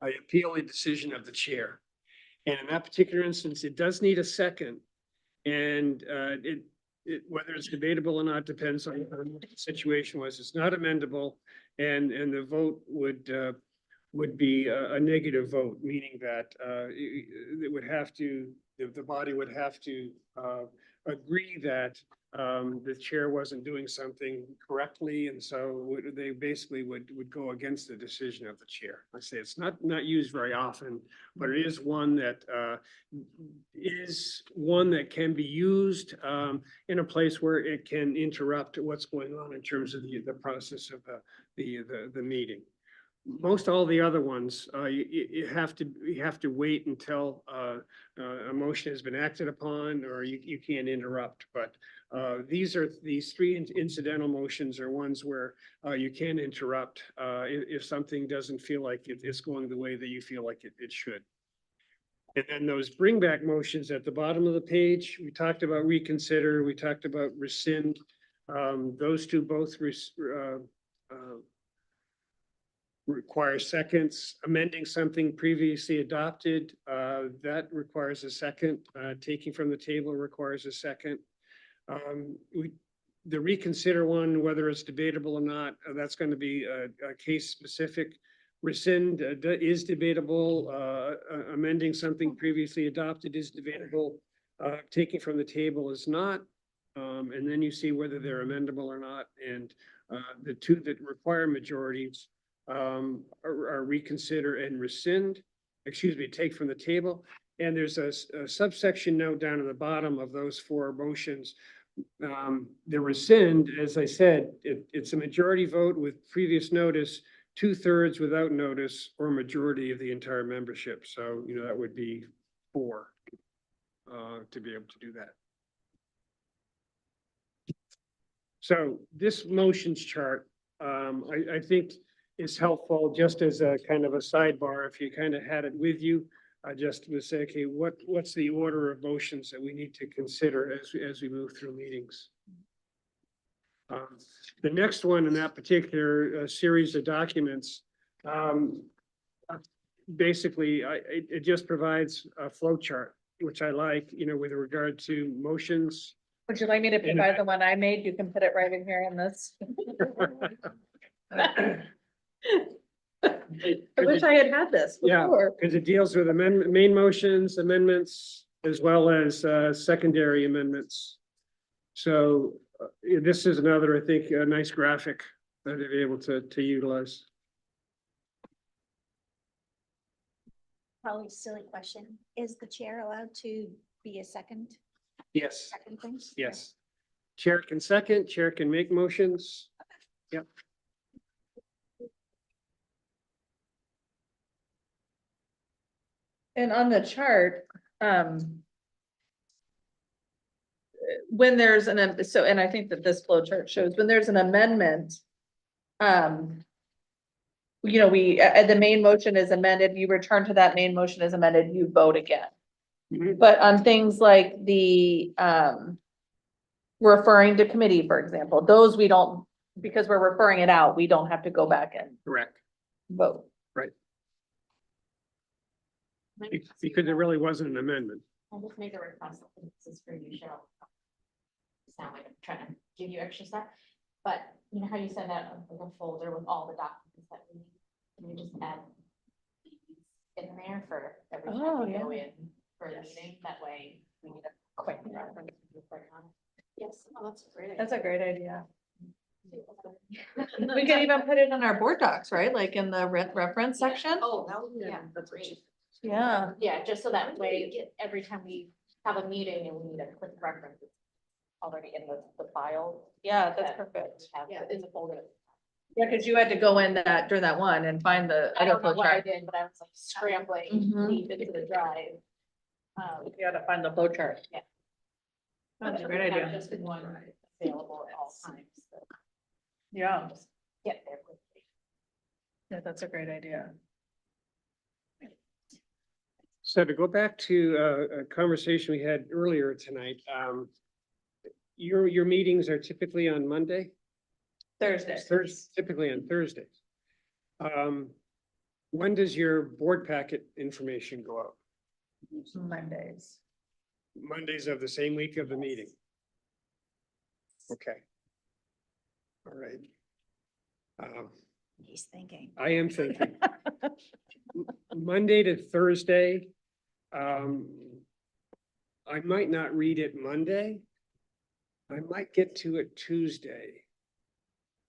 I appeal the decision of the chair. And in that particular instance, it does need a second. And whether it's debatable or not depends on what the situation was. It's not amendable, and the vote would be a negative vote, meaning that it would have to, the body would have to agree that the chair wasn't doing something correctly, and so they basically would go against the decision of the chair. I say it's not used very often, but it is one that can be used in a place where it can interrupt what's going on in terms of the process of the meeting. Most all the other ones, you have to wait until a motion has been acted upon, or you can't interrupt. But these three incidental motions are ones where you can interrupt if something doesn't feel like it's going the way that you feel like it should. And then those bring back motions at the bottom of the page, we talked about reconsider, we talked about rescind. Those two both require seconds. Amending something previously adopted, that requires a second. Taking from the table requires a second. The reconsider one, whether it's debatable or not, that's going to be a case specific. Rescind is debatable. Amending something previously adopted is debatable. Taking from the table is not. And then you see whether they're amendable or not. And the two that require majorities are reconsider and rescind, take from the table. And there's a subsection note down at the bottom of those four motions. The rescind, as I said, it's a majority vote with previous notice, 2/3 without notice, or majority of the entire membership. So, that would be 4 to be able to do that. So this motions chart, I think is helpful just as a kind of a sidebar. If you kind of had it with you, just to say, okay, what's the order of motions that we need to consider as we move through meetings? The next one in that particular series of documents, basically, it just provides a flow chart, which I like, with regard to motions. Would you like me to provide the one I made? You can put it right in here in this. I wish I had had this Yeah. before. Because it deals with main motions, amendments, as well as secondary amendments. So this is another, I think, a nice graphic that they'll be able to utilize. Probably a silly question. Is the chair allowed to be a second Yes, thing? yes. Chair can second, chair can make motions. Yep. And on the chart, when there's and I think that this flow chart shows when there's an amendment, the main motion is amended, you return to that main motion as amended, you vote again. Mhm. But on things like the, referring to committee, for example, those we don't, because we're referring it out, we don't have to go back and Correct. vote. Because it really wasn't an amendment. I'll just make a request, this is for you, Cheryl. Sound like I'm trying to give you extra stuff, but you know how you send out like a folder with all the documents that we need? Can you just add these in there for every Oh, time we go yeah. in for the meeting? That way we need a quick reference. to click on. Yes, oh, that's a great. That's a great idea. idea. We can even put it in our board docs, right? Like in the reference section? Oh, that would be, yeah, that's great. Yeah. Yeah, just so that way, every time we have a meeting and we need a quick reference, it's already in the file. Yeah, that's that perfect. we have. Yeah. It's a folder. Yeah, because you had to go in during that one and find the. I don't know flow what I chart. did, but I was like scrambling Mhm. deep into the drive. You gotta find the flow chart. Yeah. That's a but great we have idea. Just one available at all times, so Yeah, just get there quickly. yeah, that's a great idea. So to go back to a conversation we had earlier tonight, your meetings are typically on Monday? Thursday. Typically on Thursdays. When does your board packet information go out? Mondays. Mondays of the same week of the meeting? Okay. All right. He's thinking. I am thinking. Monday to Thursday. I might not read it Monday. I might get to it Tuesday.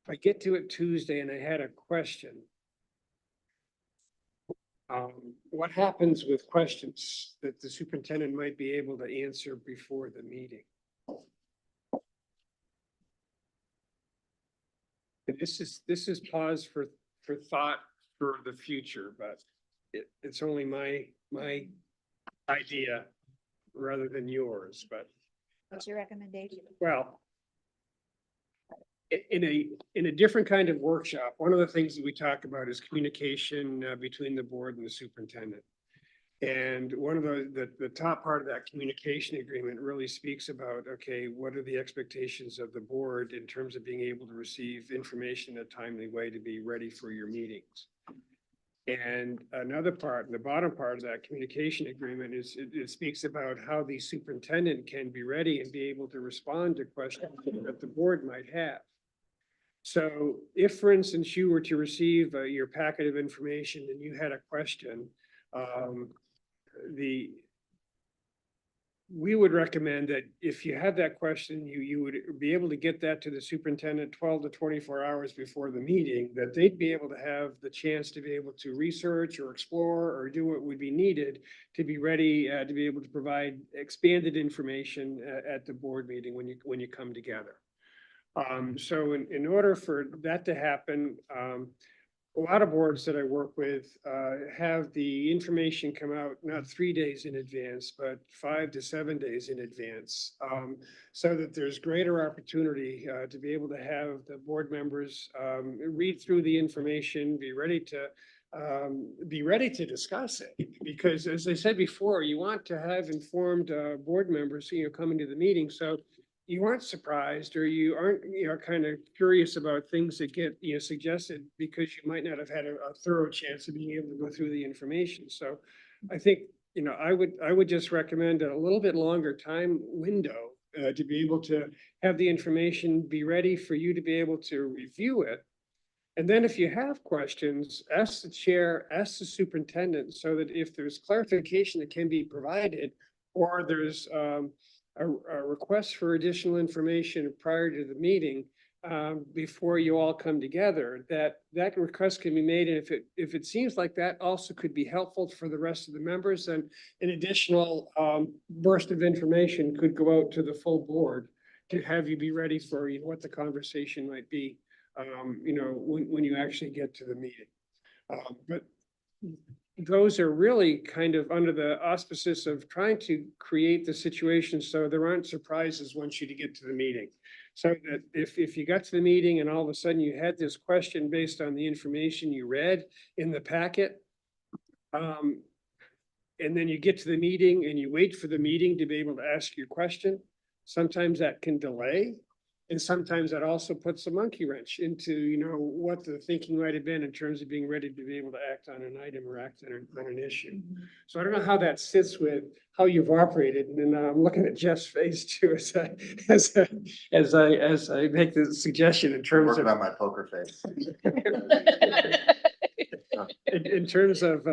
If I get to it Tuesday and I had a question. What happens with questions that the superintendent might be able to answer before the meeting? And this is pause for thought for the future, but it's only my idea rather than yours, but What's your recommendation? well. In a different kind of workshop, one of the things that we talk about is communication between the board and the superintendent. And one of the top part of that communication agreement really speaks about, okay, what are the expectations of the board in terms of being able to receive information in a timely way to be ready for your meetings? And another part, the bottom part of that communication agreement is it speaks about how the superintendent can be ready and be able to respond to questions that the board might have. So if, for instance, you were to receive your packet of information and you had a question, the we would recommend that if you have that question, you would be able to get that to the superintendent 12 to 24 hours before the meeting, that they'd be able to have the chance to be able to research or explore or do what would be needed to be ready, to be able to provide expanded information at the board meeting when you come together. So in order for that to happen, a lot of boards that I work with have the information come out not 3 days in advance, but 5 to 7 days in advance. So that there's greater opportunity to be able to have the board members read through the information, be ready to discuss it. Because as I said before, you want to have informed board members, coming to the meeting. So you aren't surprised, or you aren't, kind of curious about things that get, suggested, because you might not have had a thorough chance of being able to go through the information. So I think, I would just recommend a little bit longer time window to be able to have the information be ready for you to be able to review it. And then if you have questions, ask the chair, ask the superintendent, so that if there's clarification that can be provided, or there's a request for additional information prior to the meeting, before you all come together, that request can be made. And if it seems like that also could be helpful for the rest of the members, then an additional burst of information could go out to the full board to have you be ready for what the conversation might be, when you actually get to the meeting. But those are really kind of under the auspices of trying to create the situation so there aren't surprises once you get to the meeting. So that if you got to the meeting and all of a sudden you had this question based on the information you read in the packet, and then you get to the meeting and you wait for the meeting to be able to ask your question, sometimes that can delay. And sometimes that also puts a monkey wrench into, what the thinking might have been in terms of being ready to be able to act on an item or act on an issue. So I don't know how that sits with how you've operated. And then I'm looking at Jeff's face too, as I make the suggestion in terms Working of, on my poker face. in terms of,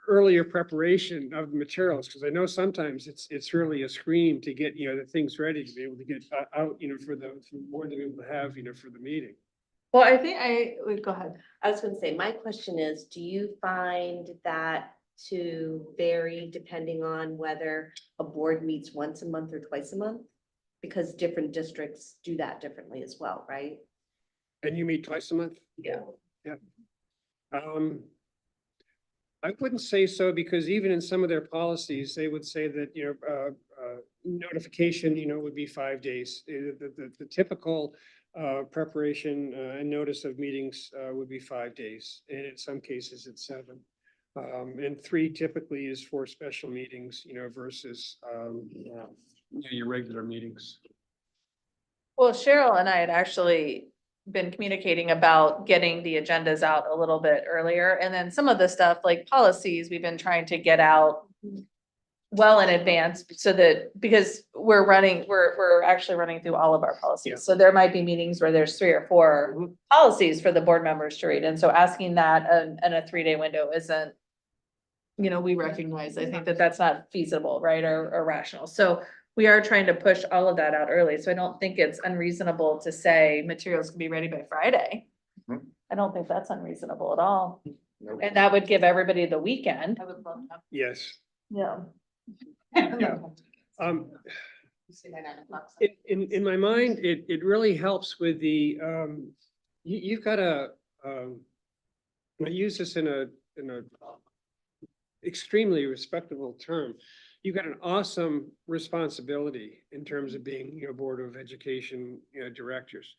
earlier preparation of the materials, because I know sometimes it's really a scream to get, the things ready to be able to get out, for the board to be able to have, for the meeting. Well, I think go ahead. I was gonna say, my question is, do you find that to vary depending on whether a board meets once a month or twice a month? Because different districts do that differently as well, right? And you meet twice a month? Yeah. Yeah. I wouldn't say so, because even in some of their policies, they would say that, notification, would be 5 days. The typical preparation and notice of meetings would be 5 days, and in some cases it's 7. And 3 typically is for special meetings, versus your regular meetings. Well, Cheryl and I had actually been communicating about getting the agendas out a little bit earlier. And then some of the stuff like policies, we've been trying to get out well in advance, so that, because we're actually running through all of our Yeah. policies. So there might be meetings where there's 3 or 4 policies for the board members to read. And so asking that in a 3-day window isn't, we recognize, I think that that's not feasible, right? Or rational. So we are trying to push all of that out early. So I don't think it's unreasonable to say materials can be ready by Friday. Mhm. I don't think that's unreasonable at all. Nope. And that would give everybody the weekend. I would love to. Yes. Yeah. In my mind, it really helps with the, you've got I use this in a extremely respectable term. You've got an awesome responsibility in terms of being, Board of Education, directors.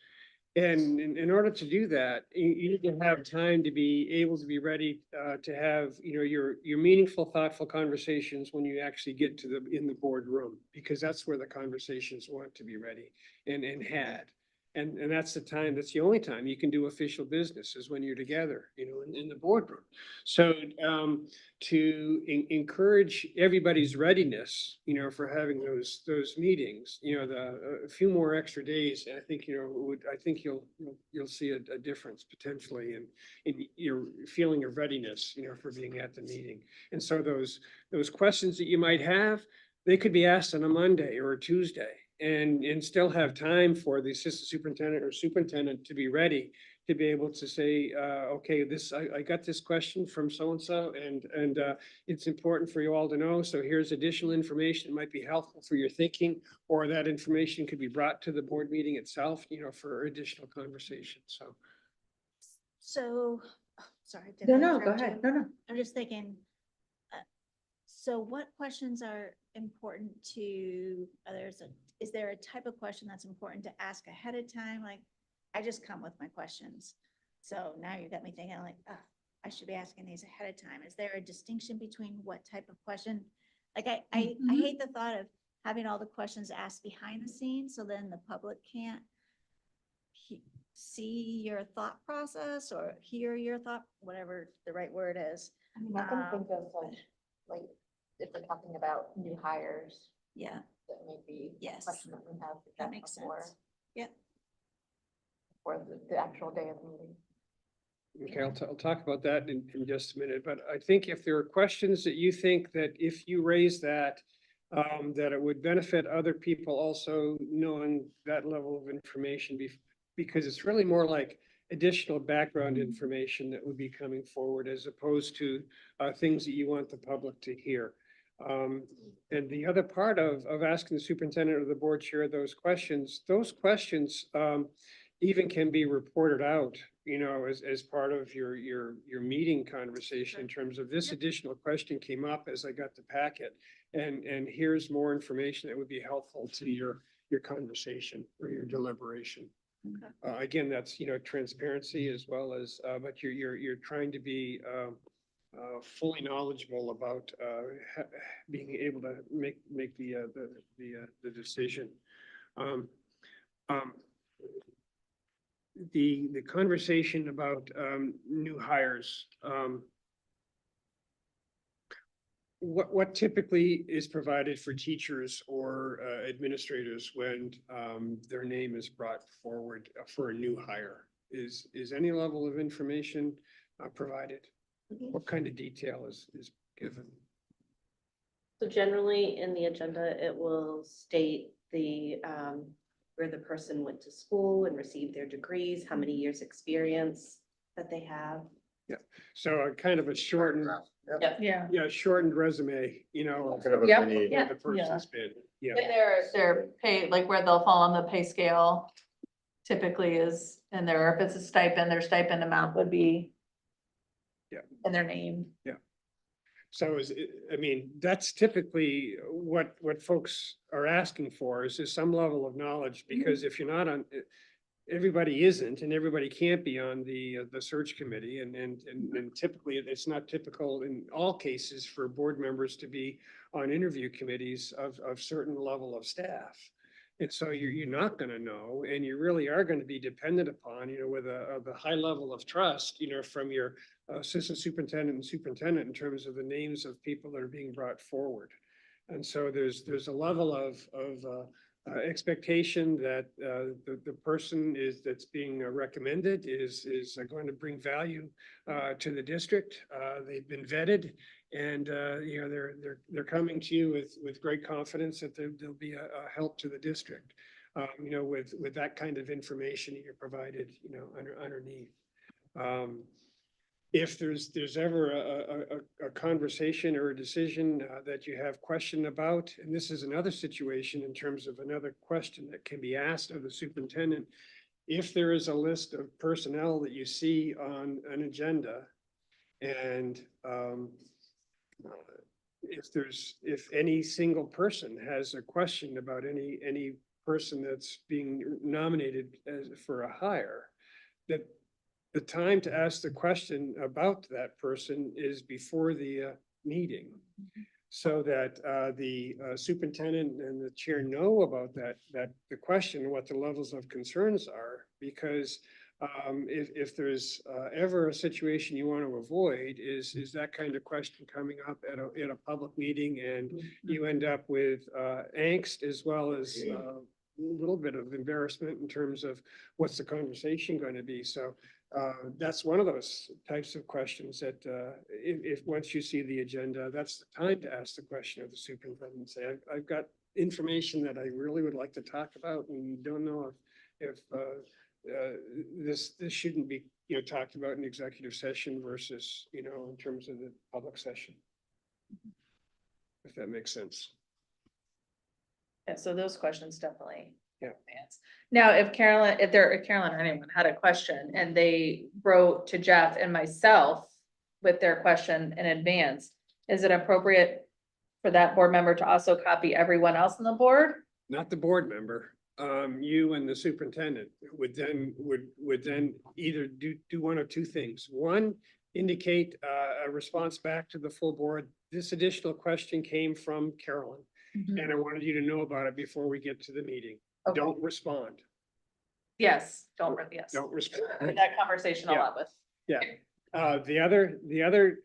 And in order to do that, you need to have time to be able to be ready to have, your meaningful, thoughtful conversations when you actually get to in the boardroom, because that's where the conversations want to be ready and had. And that's that's the only time you can do official business, is when you're together, in the boardroom. So to encourage everybody's readiness, for having those meetings, a few more extra days, I think, you'll see a difference potentially in your feeling of readiness, for being at the meeting. And so those questions that you might have, they could be asked on a Monday or a Tuesday and still have time for the assistant superintendent or superintendent to be ready to be able to say, okay, I got this question from so-and-so and it's important for you all to know. So here's additional information that might be helpful for your thinking, or that information could be brought to the board meeting itself, for additional conversation. So. So, sorry. did No, I no, go interrupt you? ahead. No. I'm just thinking, so what questions are important to others? Is there a type of question that's important to ask ahead of time? Like, I just come with my questions. So now you got me thinking like, I should be asking these ahead of time. Is there a distinction between what type of question? Like, I hate the thought of having all the questions asked behind the scenes, so then the public can't see your thought process or hear your thought, whatever the right word is. I mean, I can think of like, if we're talking about new hires, Yeah, that may be a yes, question that we have. that makes before- sense. Yeah. For the actual day of the meeting. Okay, I'll talk about that in just a minute, but I think if there are questions that you think that if you raise that, that it would benefit other people also knowing that level of information because it's really more like additional background information that would be coming forward as opposed to things that you want the public to hear. And the other part of asking the superintendent or the board chair those questions even can be reported out, as part of your meeting conversation in terms of this additional question came up as I got the packet. And here's more information that would be helpful to your conversation or your deliberation. Again, that's, transparency as well as, but you're trying to be, fully knowledgeable about, being able to make the decision. The conversation about new hires, what typically is provided for teachers or administrators when their name is brought forward for a new hire? Is any level of information provided? What kind of detail is given? So generally in the agenda, it will state where the person went to school and received their degrees, how many years' experience that they have. So a kind of a shortened, Yeah. shortened resume, Kind of a Yep. mini- where the person's been, And their pay, like where they'll fall on the pay scale typically is in there, if it's a stipend, their stipend amount would be in their name. So that's typically what folks are asking for is some level of knowledge, because if you're not on, everybody isn't, and everybody can't be on the search committee, and typically, it's not typical in all cases for board members to be on interview committees of certain level of staff. And so you're not gonna know, and you really are gonna be dependent upon, with a high level of trust, from your assistant superintendent and superintendent in terms of the names of people that are being brought forward. And so there's a level of expectation that the person that's being recommended is going to bring value to the district. They've been vetted, and they're coming to you with great confidence that there'll be a help to the district. With that kind of information that you're provided, underneath. If there's ever a conversation or a decision that you have question about, and this is another situation in terms of another question that can be asked of the superintendent, if there is a list of personnel that you see on an agenda, and if any single person has a question about any person that's being nominated for a hire, that the time to ask the question about that person is before the meeting, so that the superintendent and the chair know about that the question, what the levels of concerns are, because if there's ever a situation you want to avoid is that kind of question coming up at a public meeting, and you end up with angst as well as little bit of embarrassment in terms of what's the conversation going to be. So that's one of those types of questions that once you see the agenda, that's the time to ask the question of the superintendent. Say, I've got information that I really would like to talk about and don't know if this shouldn't be, talked about in executive session versus, in terms of the public session. If that makes sense. Yeah, so those questions definitely. Yeah. advance. Now, if Carolyn or anyone had a question and they wrote to Jeff and myself with their question in advance, is it appropriate for that board member to also copy everyone else on the board? Not the board member, you and the superintendent would then either do one of two things. One, indicate a response back to the full board. This additional question came from Carolyn, and I wanted you to know about it before we get to the meeting. Okay. Don't respond. Yes. Don't respond. That conversation a Yeah. lot with. Yeah. The other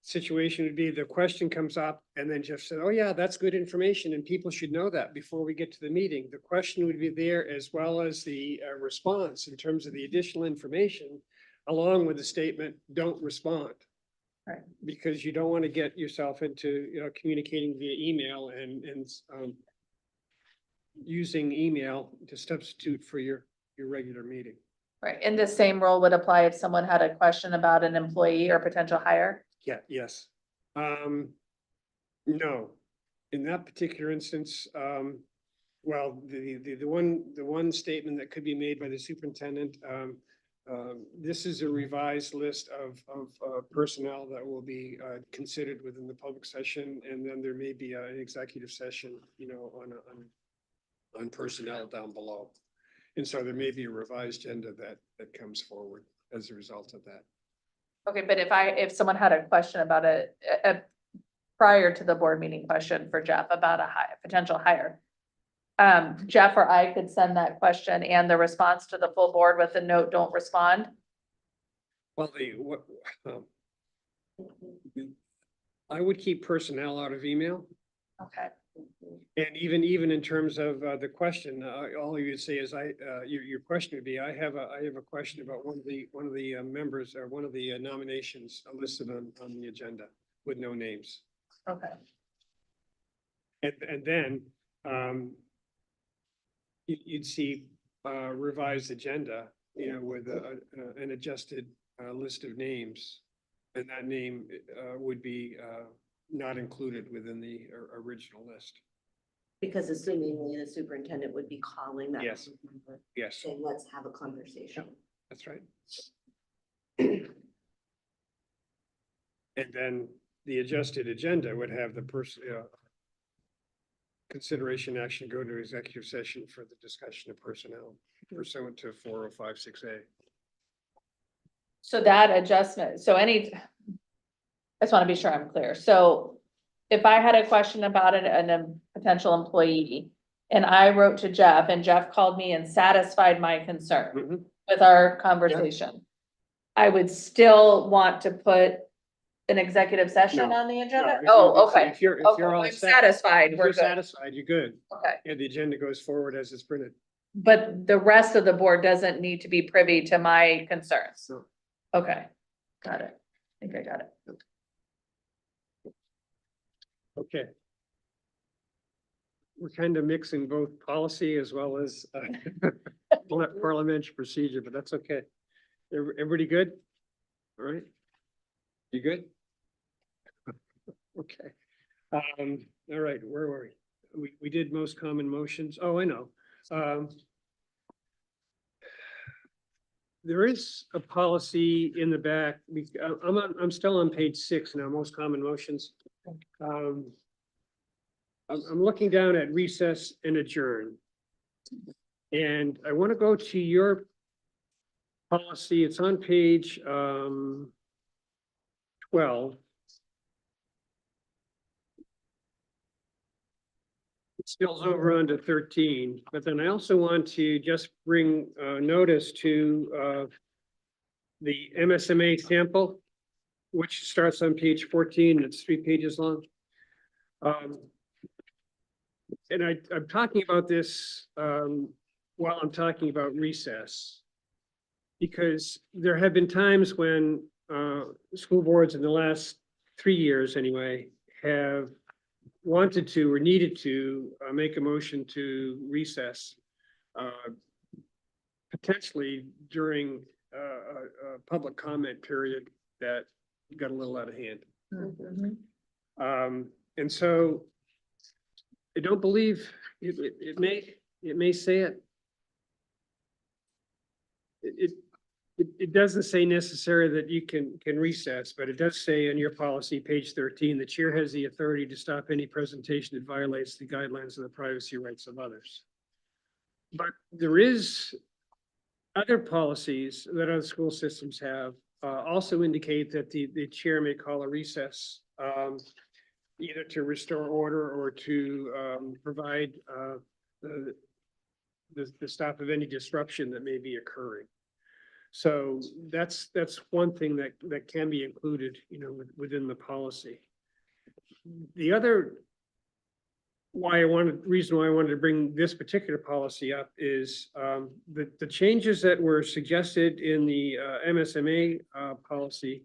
situation would be the question comes up and then Jeff said, oh yeah, that's good information and people should know that before we get to the meeting. The question would be there as well as the response in terms of the additional information, along with the statement, don't respond. Right. Because you don't want to get yourself into, communicating via email and using email to substitute for your regular meeting. Right, and the same rule would apply if someone had a question about an employee or potential hire? Yeah, yes. No, in that particular instance, well, the one statement that could be made by the superintendent, this is a revised list of personnel that will be considered within the public session, and then there may be an executive session, on personnel down below. And so there may be a revised agenda that comes forward as a result of that. Okay, but if someone had a question about a prior to the board meeting question for Jeff about a potential hire. Jeff or I could send that question and the response to the full board with a note, don't respond. Well, I would keep personnel out of email. Okay, And even in terms of the question, all you would say is your question would be, I have a question about one of the members or one of the nominations listed on the agenda with no names. okay, And then you'd see revised agenda, with an adjusted list of names. And that name would be not included within the original list. Because assumingly the superintendent would be calling that. Yes. board member, Yes, saying, let's have a conversation. that's right. And then the adjusted agenda would have the consideration action go to executive session for the discussion of personnel pursuant to 4056A. so that adjustment, I just want to be sure I'm clear, so if I had a question about a potential employee and I wrote to Jeff and Jeff called me and satisfied my concern with our conversation, I would still want to put an executive session No. on the agenda? No, Oh, okay. If you're Okay, all I'm set, satisfied, if we're you're good, satisfied, you're good. okay. And the agenda goes forward as it's printed. But the rest of the board doesn't need to be privy to my concerns? No. Okay, got it. I think I got it. Okay. We're kind of mixing both policy as well as parliamentary procedure, but that's okay. Everybody good? All right. You good? Okay. All right, where were we? We did most common motions. Oh, I know. There is a policy in the back. I'm still on page 6 now, most common motions. I'm looking down at recess and adjourn. And I want to go to your policy. It's on page 12. It spills over onto 13, but then I also want to just bring notice to the MSMA sample, which starts on page 14. It's 3 pages long. and I'm talking about this, while I'm talking about recess. Because there have been times when, school boards in the last 3 years anyway, have wanted to or needed to, make a motion to recess. Potentially during, a public comment period that got a little out of hand. And so I don't believe, it may say it. It doesn't say necessarily that you can recess, but it does say in your policy, page 13, the chair has the authority to stop any presentation that violates the guidelines of the privacy rights of others. But there is other policies that other school systems have, also indicate that the chair may call a recess, either to restore order or to, provide, the stop of any disruption that may be occurring. So that's one thing that can be included, within the policy. The other reason why I wanted to bring this particular policy up is, the changes that were suggested in the, MSMA, policy,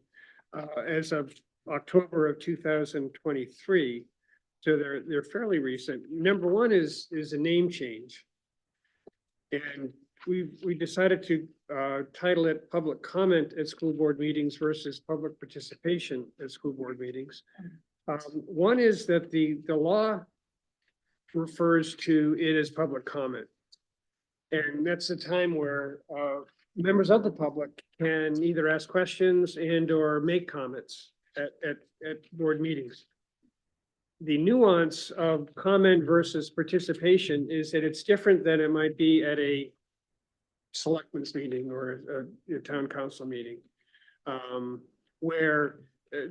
as of October of 2023. So they're fairly recent. Number one is a name change. And we decided to, title it public comment at school board meetings versus public participation at school board meetings. One is that the law refers to it as public comment. And that's a time where, members of the public can either ask questions and or make comments at board meetings. The nuance of comment versus participation is that it's different than it might be at a selectmen's meeting or a town council meeting. Where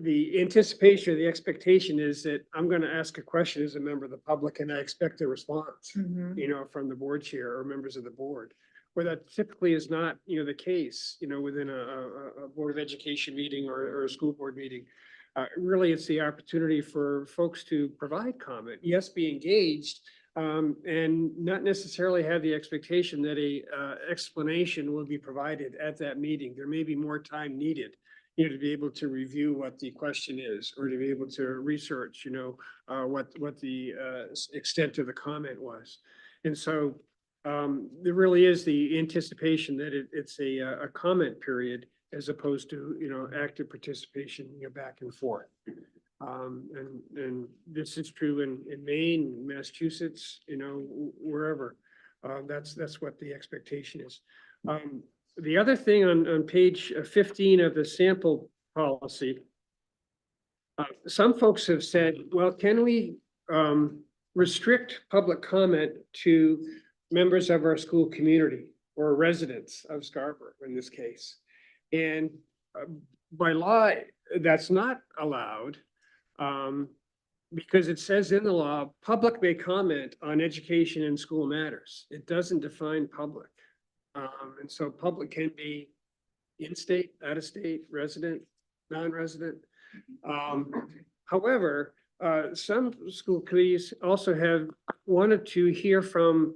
the anticipation or the expectation is that I'm going to ask a question as a member of the public and I expect a response, from the board chair or members of the board. Where that typically is not, the case, within a Board of Education meeting or a school board meeting. Really, it's the opportunity for folks to provide comment, yes, be engaged, and not necessarily have the expectation that a explanation will be provided at that meeting. There may be more time needed, to be able to review what the question is, or to be able to research, what the extent of the comment was. And so there really is the anticipation that it's a comment period as opposed to, active participation, back and forth. And this is true in Maine, Massachusetts, wherever. That's what the expectation is. The other thing on page 15 of the sample policy, some folks have said, well, can we restrict public comment to members of our school community or residents of Scarborough in this case? And by law, that's not allowed. Because it says in the law, public may comment on education and school matters. It doesn't define public. And so public can be in-state, out-of-state, resident, non-resident. However, some school committees also have wanted to hear from,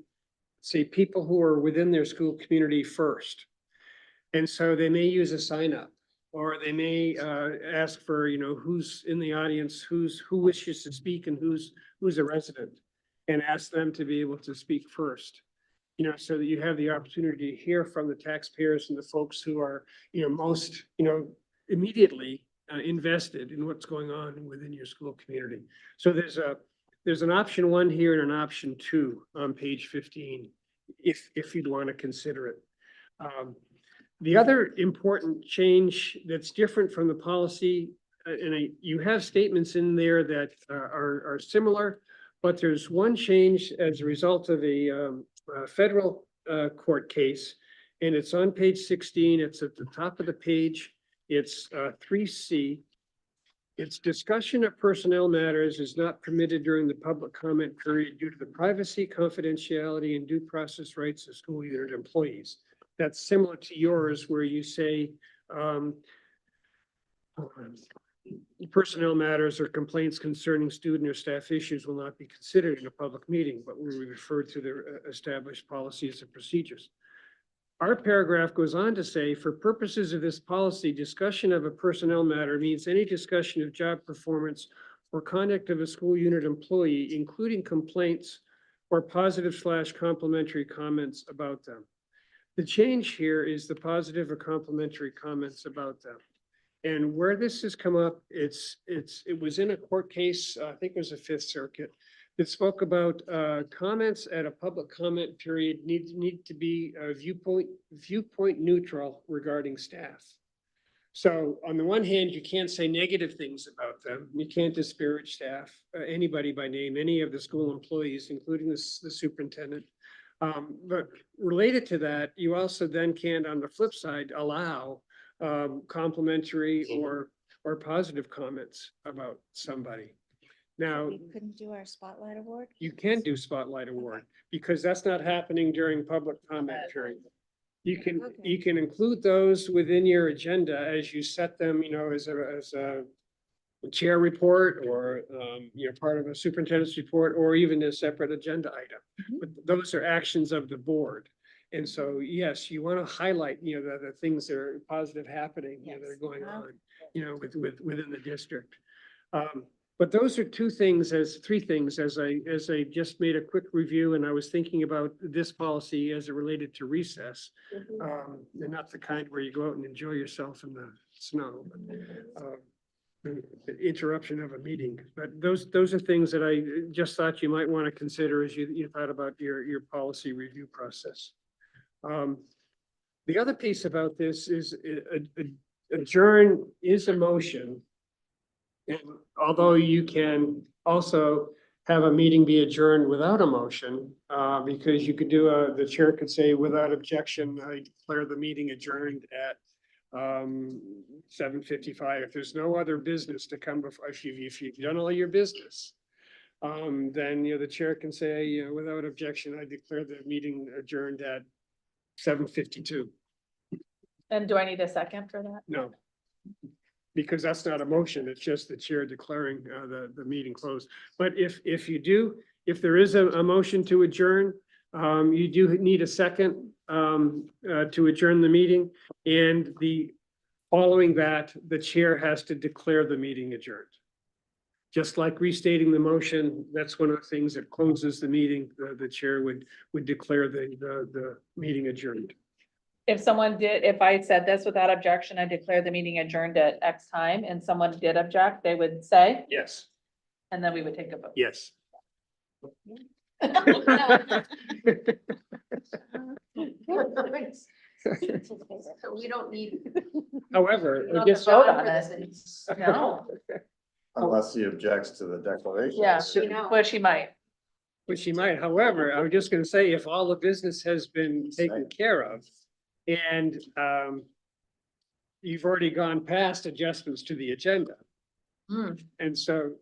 say, people who are within their school community first. And so they may use a sign up. Or they may ask for, who's in the audience, who wishes to speak and who's a resident, and ask them to be able to speak first. So that you have the opportunity to hear from the taxpayers and the folks who are, most, immediately invested in what's going on within your school community. So there's an option 1 here and an option 2 on page 15, if you'd want to consider it. The other important change that's different from the policy, and you have statements in there that are similar, but there's one change as a result of a federal court case, and it's on page 16. It's at the top of the page. It's 3C. It's discussion of personnel matters is not permitted during the public comment period due to the privacy, confidentiality, and due process rights of school unit employees. That's similar to yours where you say, personnel matters or complaints concerning student or staff issues will not be considered in a public meeting, but will be referred to their established policies and procedures. Our paragraph goes on to say, for purposes of this policy, discussion of a personnel matter means any discussion of job performance or conduct of a school unit employee, including complaints or positive/complimentary comments about them. The change here is the positive or complimentary comments about them. And where this has come up, it was in a court case, I think it was a Fifth Circuit, that spoke about comments at a public comment period need to be viewpoint neutral regarding staff. So on the one hand, you can't say negative things about them. You can't disparage staff, anybody by name, any of the school employees, including the superintendent. But related to that, you also then can't, on the flip side, allow complimentary or positive comments about somebody. Now, We couldn't do our spotlight award? you can do spotlight award because that's not happening during public comment period. You Okay. can include those within your agenda as you set them, as a chair report or, part of a superintendent's report or even a separate agenda item. But those are actions of the board. And so, yes, you want to highlight, the things that are positive happening, that are Yes. going Okay. on, within the district. But those are three things as I just made a quick review and I was thinking about this policy as it related to recess. And not the kind where you go out and enjoy yourself in the snow. But, the interruption of a meeting, but those are things that I just thought you might want to consider as you thought about your policy review process. The other piece about this is adjourn is a motion. And although you can also have a meeting be adjourned without a motion, because you could do the chair could say without objection, I declare the meeting adjourned at 7:55. If there's no other business to come before, if you've done all your business, then, the chair can say, without objection, I declare the meeting adjourned at 7:52. And do I need a second for that? No. Because that's not a motion, it's just the chair declaring the meeting closed. But if there is a motion to adjourn, you do need a second to adjourn the meeting. And following that, the chair has to declare the meeting adjourned. Just like restating the motion, that's one of the things that closes the meeting, the chair would declare the meeting adjourned. If I said this without objection, I declare the meeting adjourned at X time and someone did object, they would say, Yes, and then we would take a vote. yes. So we don't need. However, I Not guess. to vote on it. No, Unless he objects to the declaration. yeah, know. but she might. Which she might, however, I was just gonna say, if all the business has been taken care of and you've already gone past adjustments to the agenda. Hmm. And so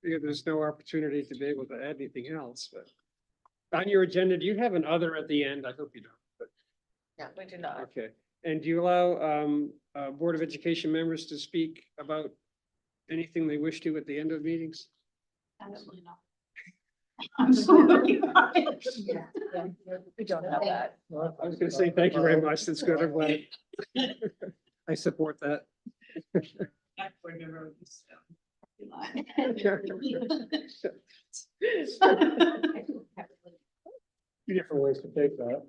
there's no opportunity to be able to add anything else, but on your agenda, do you have an other at the end? I hope you don't, but, We do not. okay. And do you allow Board of Education members to speak about anything they wish to at the end of meetings? Absolutely not. Absolutely. We don't have that. I was gonna say, thank you very much. That's good. I'm glad. I support that. Different ways to take that.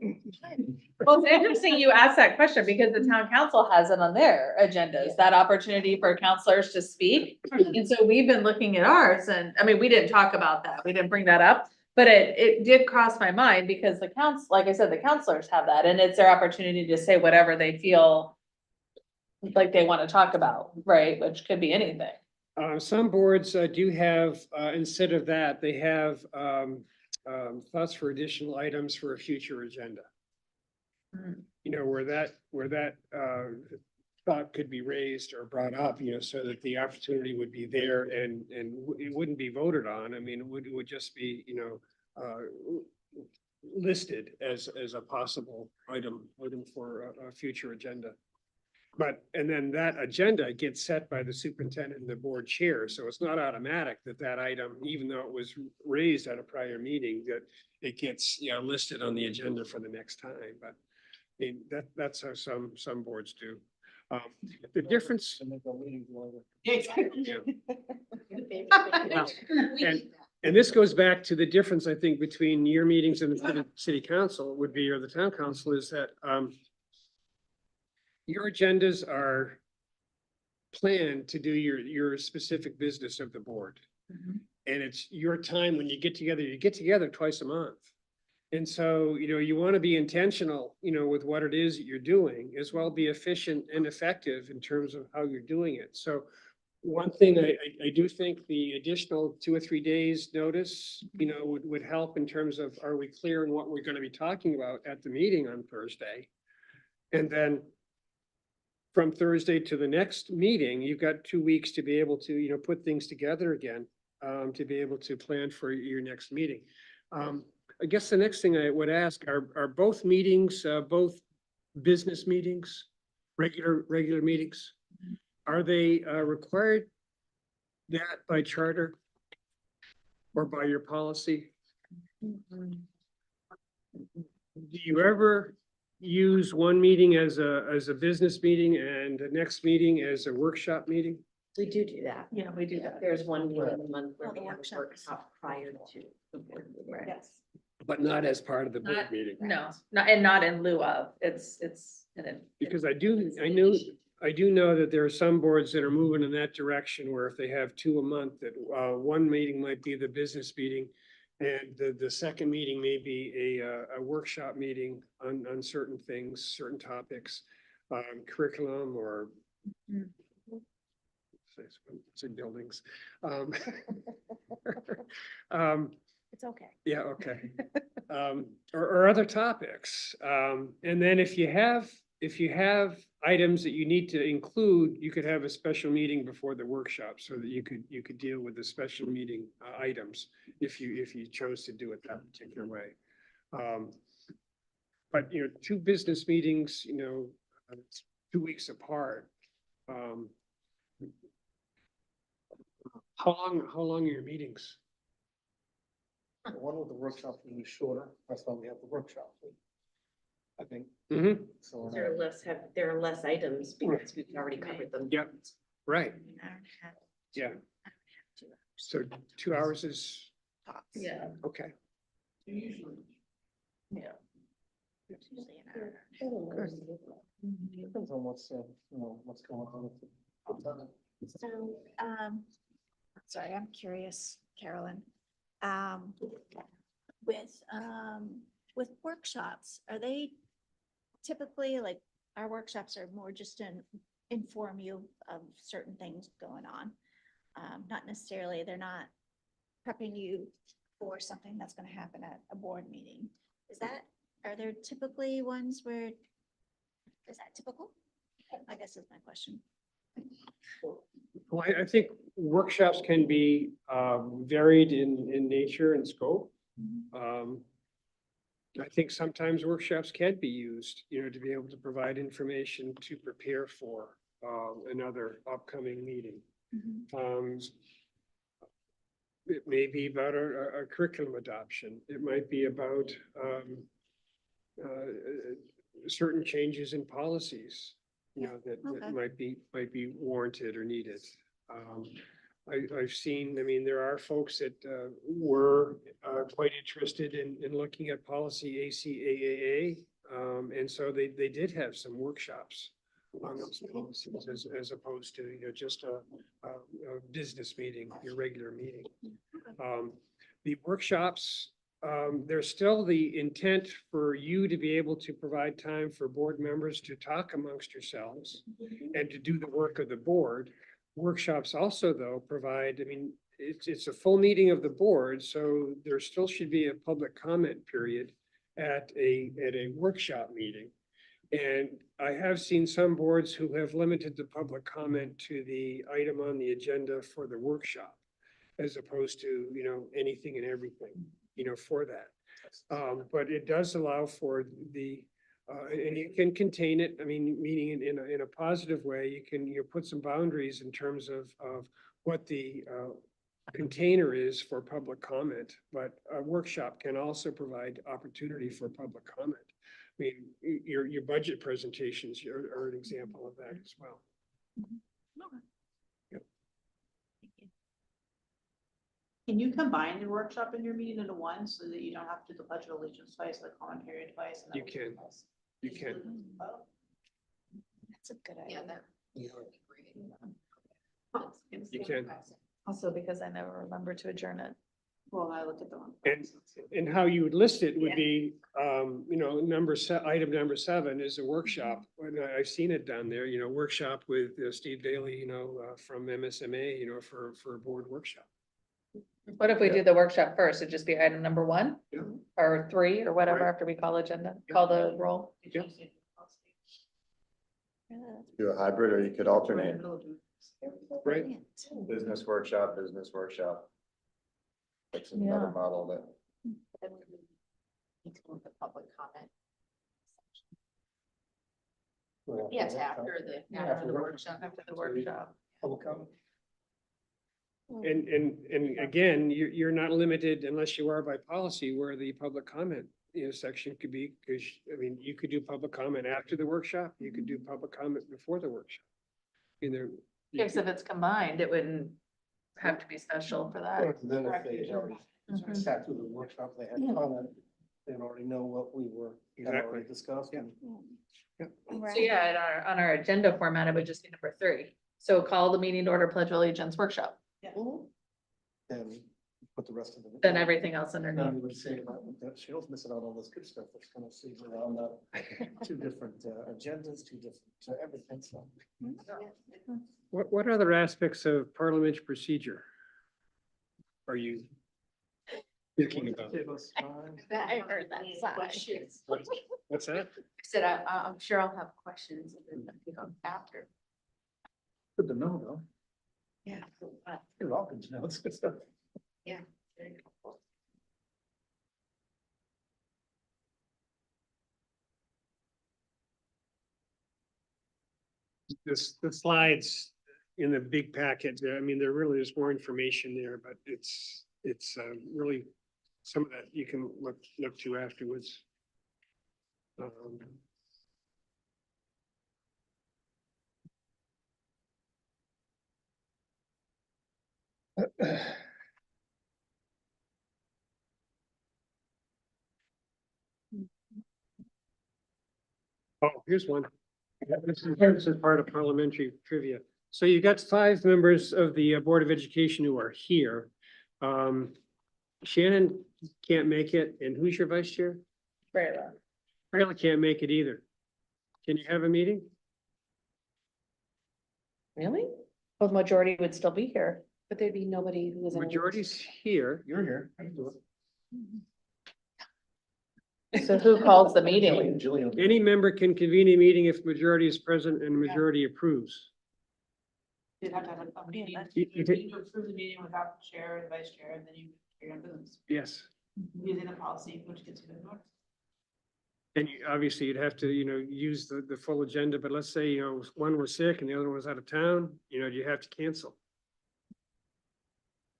Well, it's interesting you asked that question because the town council has it on their agendas, that opportunity for counselors to speak. And so we've been looking at ours and, I mean, we didn't talk about that. We didn't bring that up. But it did cross my mind because the like I said, the counselors have that and it's their opportunity to say whatever they feel like they want to talk about, right? Which could be anything. Some boards do have, instead of that, they have thoughts for additional items for a future agenda. Hmm. Where that thought could be raised or brought up, so that the opportunity would be there and it wouldn't be voted on. I mean, it would just be, listed as a possible item for a future agenda. But, and then that agenda gets set by the superintendent and the board chair, so it's not automatic that that item, even though it was raised at a prior meeting, that it gets, listed on the agenda for the next time, but I mean, that's how some boards do. The difference, To make our meetings longer. and this goes back to the difference, I think, between your meetings and the city council would be, or the town council, is that, your agendas are planned to do your specific business of the board. And it's your time when you get together twice a month. And so, you want to be intentional, with what it is that you're doing, as well be efficient and effective in terms of how you're doing it. So one thing I do think the additional 2 or 3 days notice, would help in terms of, are we clear on what we're going to be talking about at the meeting on Thursday? And then from Thursday to the next meeting, you've got 2 weeks to be able to, put things together again, to be able to plan for your next meeting. I guess the next thing I would ask, are both meetings, both business meetings, regular meetings? Are they required that by charter or by your policy? Do you ever use one meeting as a business meeting and the next meeting as a workshop meeting? We do that. Yeah, we do that. There's one meeting a month where Oh, the we have a workshops. workshop prior to the board meeting. Yes. But not as part of the board Not- meeting? No, not in lieu of, it's, Because I do know that there are some boards that are moving in that direction where if they have 2 a month, that one meeting might be the business meeting. And the second meeting may be a workshop meeting on certain things, certain topics, curriculum or say buildings. It's okay. Yeah, okay. Or other topics. And then if you have items that you need to include, you could have a special meeting before the workshop so that you could deal with the special meeting items if you chose to do it that particular way. But 2 business meetings, it's 2 weeks apart. How long are your meetings? The one with the workshop will be shorter, that's why we have the workshop. I think, Mm-hmm. so. There are less items because we've already covered them. Yep, right, I don't have. yeah. I don't have 2 hours. So 2 hours is, Tops. yeah, okay. yeah. It's usually an hour. Depends on what's going on with the. So, sorry, I'm curious, Carolyn. With workshops, are they typically like, our workshops are more just to inform you of certain things going on? Not necessarily, they're not prepping you for something that's gonna happen at a board meeting. Are there typically ones where, is that typical? I guess is my question. Well, I think workshops can be varied in nature and scope. I think sometimes workshops can be used, to be able to provide information to prepare for another upcoming meeting. It may be about a curriculum adoption. It might be about certain changes in policies, that Okay. might be warranted or needed. I've seen, there are folks that were quite interested in looking at policy ACAAA. And so they did have some workshops on those policies as opposed to, just a business meeting, your regular meeting. The workshops, there's still the intent for you to be able to provide time for board members to talk amongst yourselves and to do the work of the board. Workshops also, though, provide, it's a full meeting of the board, so there still should be a public comment period at a workshop meeting. And I have seen some boards who have limited the public comment to the item on the agenda for the workshop, as opposed to, anything and everything, for that. But it does allow for the And you can contain it, I mean, meaning in a positive way, you put some boundaries in terms of what the container is for public comment, but a workshop can also provide opportunity for public comment. I mean, your budget presentations are an example of that as well. Can you combine your workshop and your meeting into one so that you don't have to do the pledge of allegiance twice, the comment period twice? And You then can. twice? You Just can. do them both? That's a good idea. Yeah, that. You can. Also because I never remember to adjourn it. Well, I look at the one. And how you would list it would be, item number 7 is a workshop. And I've seen it down there, workshop with Steve Daly, from MSMA, for a board workshop. What if we do the workshop first? It'd just be item number 1? Yeah. Or 3 or whatever Right. after we call agenda, call the roll. Yeah. Yeah, that's Do a hybrid, or you could alternate, Right. brilliant. business workshop. That's another Yeah. model that. Then we would need to move the public comment. Yes, after the workshop. After the workshop. Public comment. And again, you're not limited unless you are by policy where the public comment, section could be, because, I mean, you could do public comment after the workshop, you could do public comment before the workshop. In there. Because if it's combined, it wouldn't have to be special for that. Then if they already Mhm. sat through the workshop, they had Yeah. comment, they already know what we were, had already Exactly. discussed. and- So Right. yeah, on our agenda format, it would just be number 3. So call the meeting to order pledge of allegiance workshop, Then put the rest of it. then everything else Then underneath. we would say that Cheryl's missing out on all this good stuff that's gonna see her on the 2 different agendas, 2 different, everything, so. What other aspects of parliamentary procedure are you thinking about? I heard that sigh. Questions. What's that? I said, I'm sure I'll have questions and then, after. Good to know, though. Yeah. You're all good to know, it's good stuff. Very helpful. The slides in the big packet, I mean, there really is more information there, but it's really some of that you can look to afterwards. Oh, here's one. This is part of parliamentary trivia. So you got 5 members of the Board of Education who are here. Shannon can't make it, and who's your vice chair? Rayla. Rayla can't make it either. Can you have a meeting? Really? Well, the majority would still be here. But there'd be nobody who was. in a- Majority's here. You're here. I can do it. So who calls the meeting? Jillian. Any member can convene a meeting if the majority is present and the majority approves. You'd have to have a meeting, You- you take- to approve the meeting without the chair and vice chair, and then you carry on business Yes. using the policy, which gets you to the. And obviously you'd have to, use the full agenda, but let's say, one was sick and the other one was out of town, you have to cancel.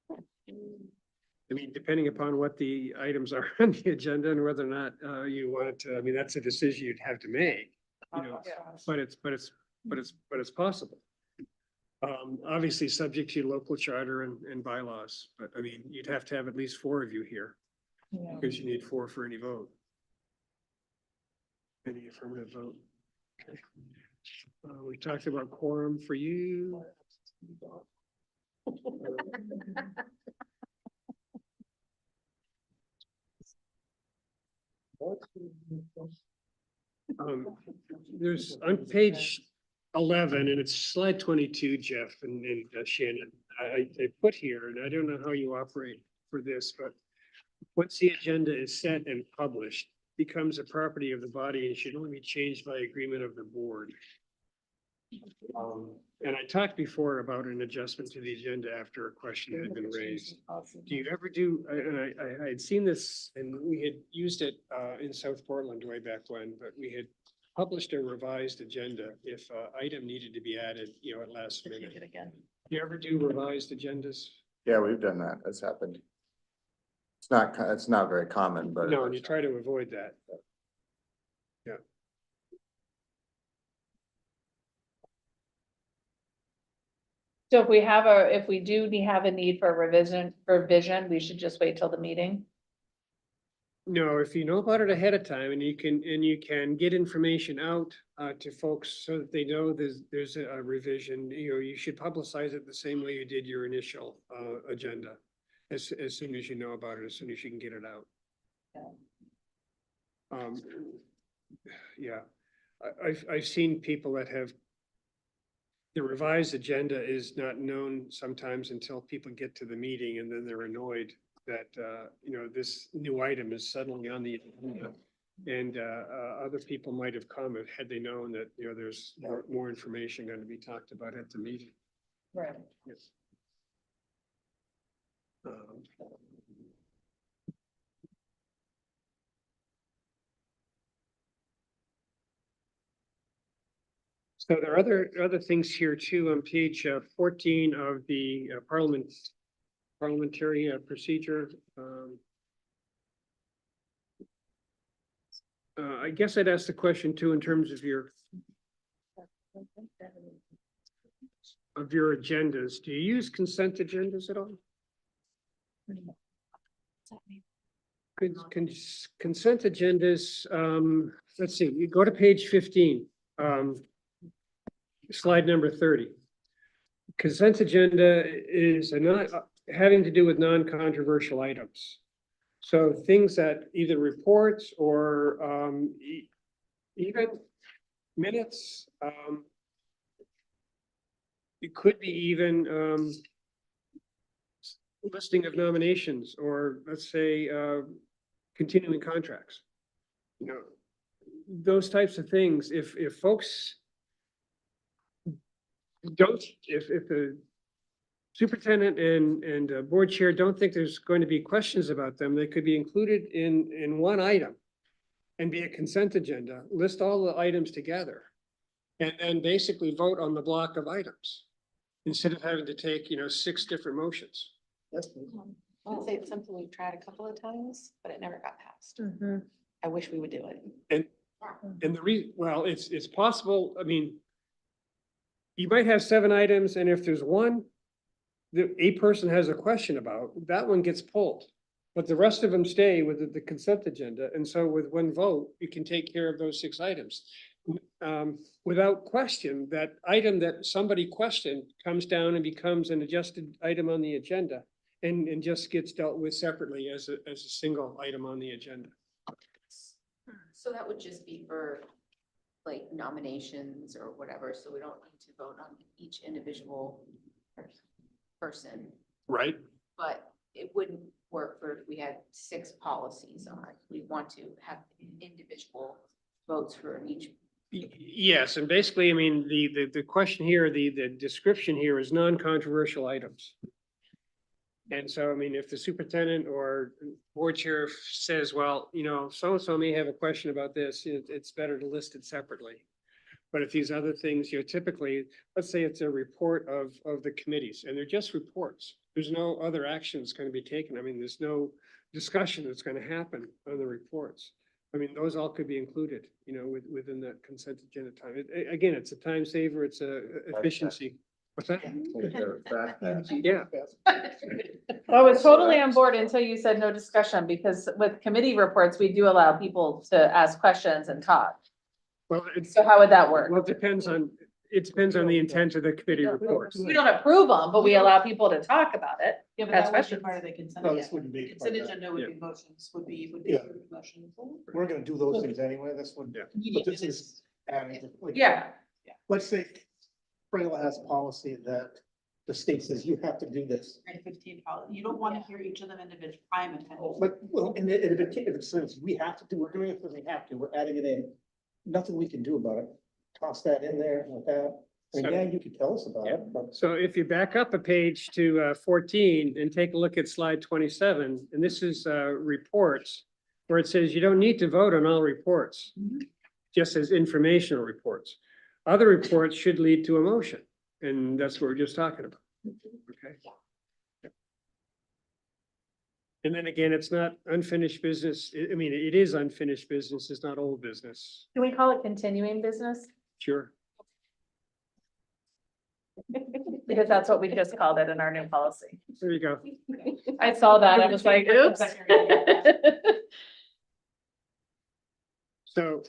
I mean, depending upon what the items are on the agenda and whether or not, you want to, I mean, that's a decision you'd have to make, but it's possible. Obviously, subject to local charter and bylaws, but I mean, you'd have to have at least 4 of you here, Yeah. because you need 4 for any vote. Any affirmative vote. Okay. We talked about quorum for you. There's on page 11, and it's slide 22, Jeff and Shannon, I put here, and I don't know how you operate for this, but once the agenda is set and published, becomes a property of the body and should only be changed by agreement of the board. And I talked before about an adjustment to the agenda after a question had been raised. Do you ever do, and I had seen this and we had used it in South Portland way back when, but we had published a revised agenda if item needed to be added, at last minute. again. Do you ever do revised agendas? Yeah, we've done that. That's happened. It's not very common, but. No, and you try to avoid that. Yeah. So if we do have a need for a revision, we should just wait till the meeting. No, if you know about it ahead of time and you can get information out to folks so that they know there's a revision, you should publicize it the same way you did your initial agenda. As soon as you know about it, as soon as you can get it out. Yeah, I've seen people that have. The revised agenda is not known sometimes until people get to the meeting and then they're annoyed that, this new item is suddenly on the agenda. And other people might have come had they known that, there's more information going to be talked about at the meeting. Right. Yes. So there are other things here too on page 14 of the parliamentary procedure. I guess I'd ask the question too in terms of your agendas. Do you use consent agendas at all? Consent agendas, let's see, you go to page 15. Slide number 30. Consent agenda is not having to do with non-controversial items. So things that either reports or even minutes, it could be even listing of nominations or let's say continuing contracts. Those types of things, if folks if the superintendent and board chair don't think there's going to be questions about them, they could be included in one item and be a consent agenda, list all the items together and then basically vote on the block of items instead of having to take, 6 different motions. I'd say it's something we've tried a couple of times, but it never got passed. I wish we would do it. And well, it's possible. I mean, you might have 7 items and if there's one that a person has a question about, that one gets pulled. But the rest of them stay with the consent agenda. And so with one vote, you can take care of those 6 items. Without question, that item that somebody questioned comes down and becomes an adjusted item on the agenda and just gets dealt with separately as a single item on the agenda. So that would just be for like nominations or whatever, so we don't need to vote on each individual person, Right. but it wouldn't work for if we had 6 policies on it. We want to have individual votes for each. Yes, and basically, I mean, the question here, the description here is non-controversial items. And so, I mean, if the superintendent or board chair says, well, so-and-so may have a question about this, it's better to list it separately. But if these other things, typically, let's say it's a report of the committees and they're just reports. There's no other actions going to be taken. I mean, there's no discussion that's going to happen on the reports. I mean, those all could be included, within that consent agenda time. Again, it's a time saver, it's a efficiency. What's that? Yeah. I was totally on board until you said no discussion, because with committee reports, we do allow people to ask questions and talk. Well, So how would that work? Well, it depends on the intent of the committee reports. We don't approve them, but we allow people to talk about it. Yeah, but Ask that would be questions. part of the consent. No, this agenda. wouldn't be Consent part of that. agenda would Yeah. be motions, would be Yeah. approved motions. We're gonna do those things anyway, this one. Yeah. But this is adding, like, Yeah, let's say Frayla has a policy that the state says you have to do this. And 15 policy. You don't want to hear each of them individually. I'm intending. But, well, and if it says we have to do, we're doing it because we have to, we're adding it in. Nothing we can do about it. Toss that in there like that. I mean, yeah, you could tell us about it, but So if you back up a page to 14 and take a look at slide 27, and this is reports, where it says you don't need to vote on all reports, just as informational reports. Other reports should lead to a motion, and that's what we're just talking about. Okay. And then again, it's not unfinished business. I mean, it is unfinished business. It's not old business. Can we call it continuing business? Sure. Because that's what we just called it in our new policy. There you go. I saw that, I was like, oops. So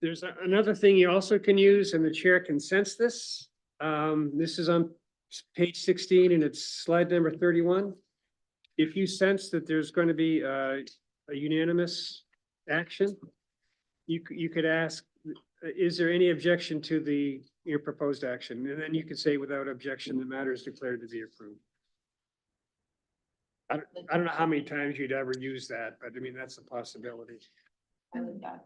there's another thing you also can use, and the chair can sense this. This is on page 16 and it's slide number 31. If you sense that there's going to be a unanimous action, you could ask, is there any objection to your proposed action? And then you could say, without objection, the matter is declared to be approved. I don't know how many times you'd ever use that, but I mean, that's a possibility. I like that.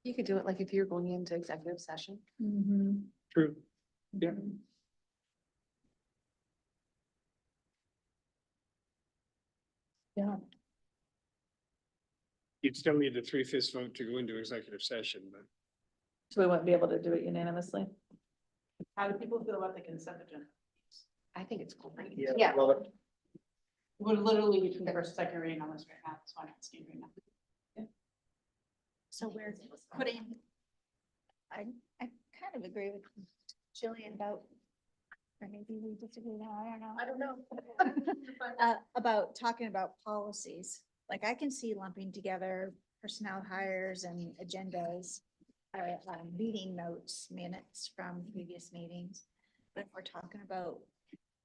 You could do it like if you're going into executive session. True. Yeah. Yeah. You'd still need a 3/5 vote to go into executive session, but So we wouldn't be able to do it unanimously. How do people feel about the consent agenda? I think it's great. Yeah. love it. We're literally between the first and second reading on this right now, so I'm asking right now. So we're putting, I kind of agree with Jillian about, or maybe we disagree now, I don't know. About talking about policies, like I can see lumping together personnel hires and agendas, or meeting notes, minutes from previous meetings. But if we're talking about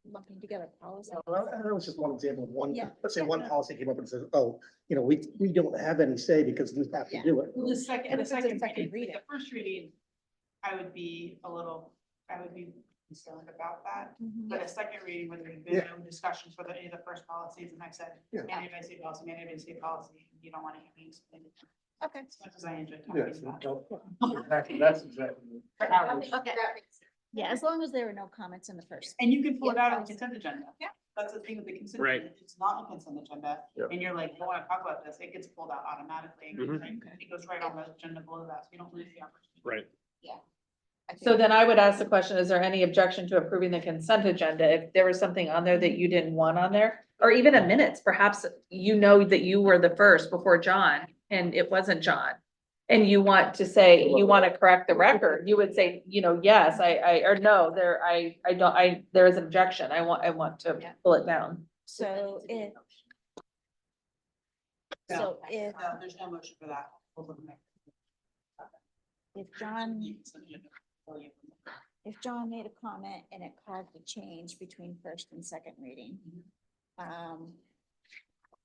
lumping together policies. That was just one example of one, Yeah. let's say one Yeah. policy came up and says, oh, we don't have any say because we have to Yeah. do it. Well, the second, And the if it's a second second reading, reading. the first reading, I would be concerned about that. Mhm. But a second reading, when there's been Yeah. no discussions for any of the first policies, and I said, Yeah. mandated by state policy, mandated by state policy, you don't want to hear me explain it. Okay. As much as I enjoy talking Yes, about. that's exactly. For hours. Okay. Yeah, as long as there were no comments in the first. And you can pull it Yeah. out on the consent agenda. Yeah. That's the thing with the consent. Right. agenda. It's not a consent agenda, Yep. and you're like, don't want to talk about this, it gets pulled out automatically. and Mhm. like, It goes right on the agenda below that, so you don't lose the opportunity. right. So then I would ask the question, is there any objection to approving the consent agenda if there was something on there that you didn't want on there? Or even a minutes, perhaps you know that you were the first before John and it wasn't John. And you want to say, you want to correct the record, you would say, yes, or no, there is an objection, I want to Yeah. pull it down. So if, so if, No, there's no motion for that. if John made a comment and it caused a change between first and second reading,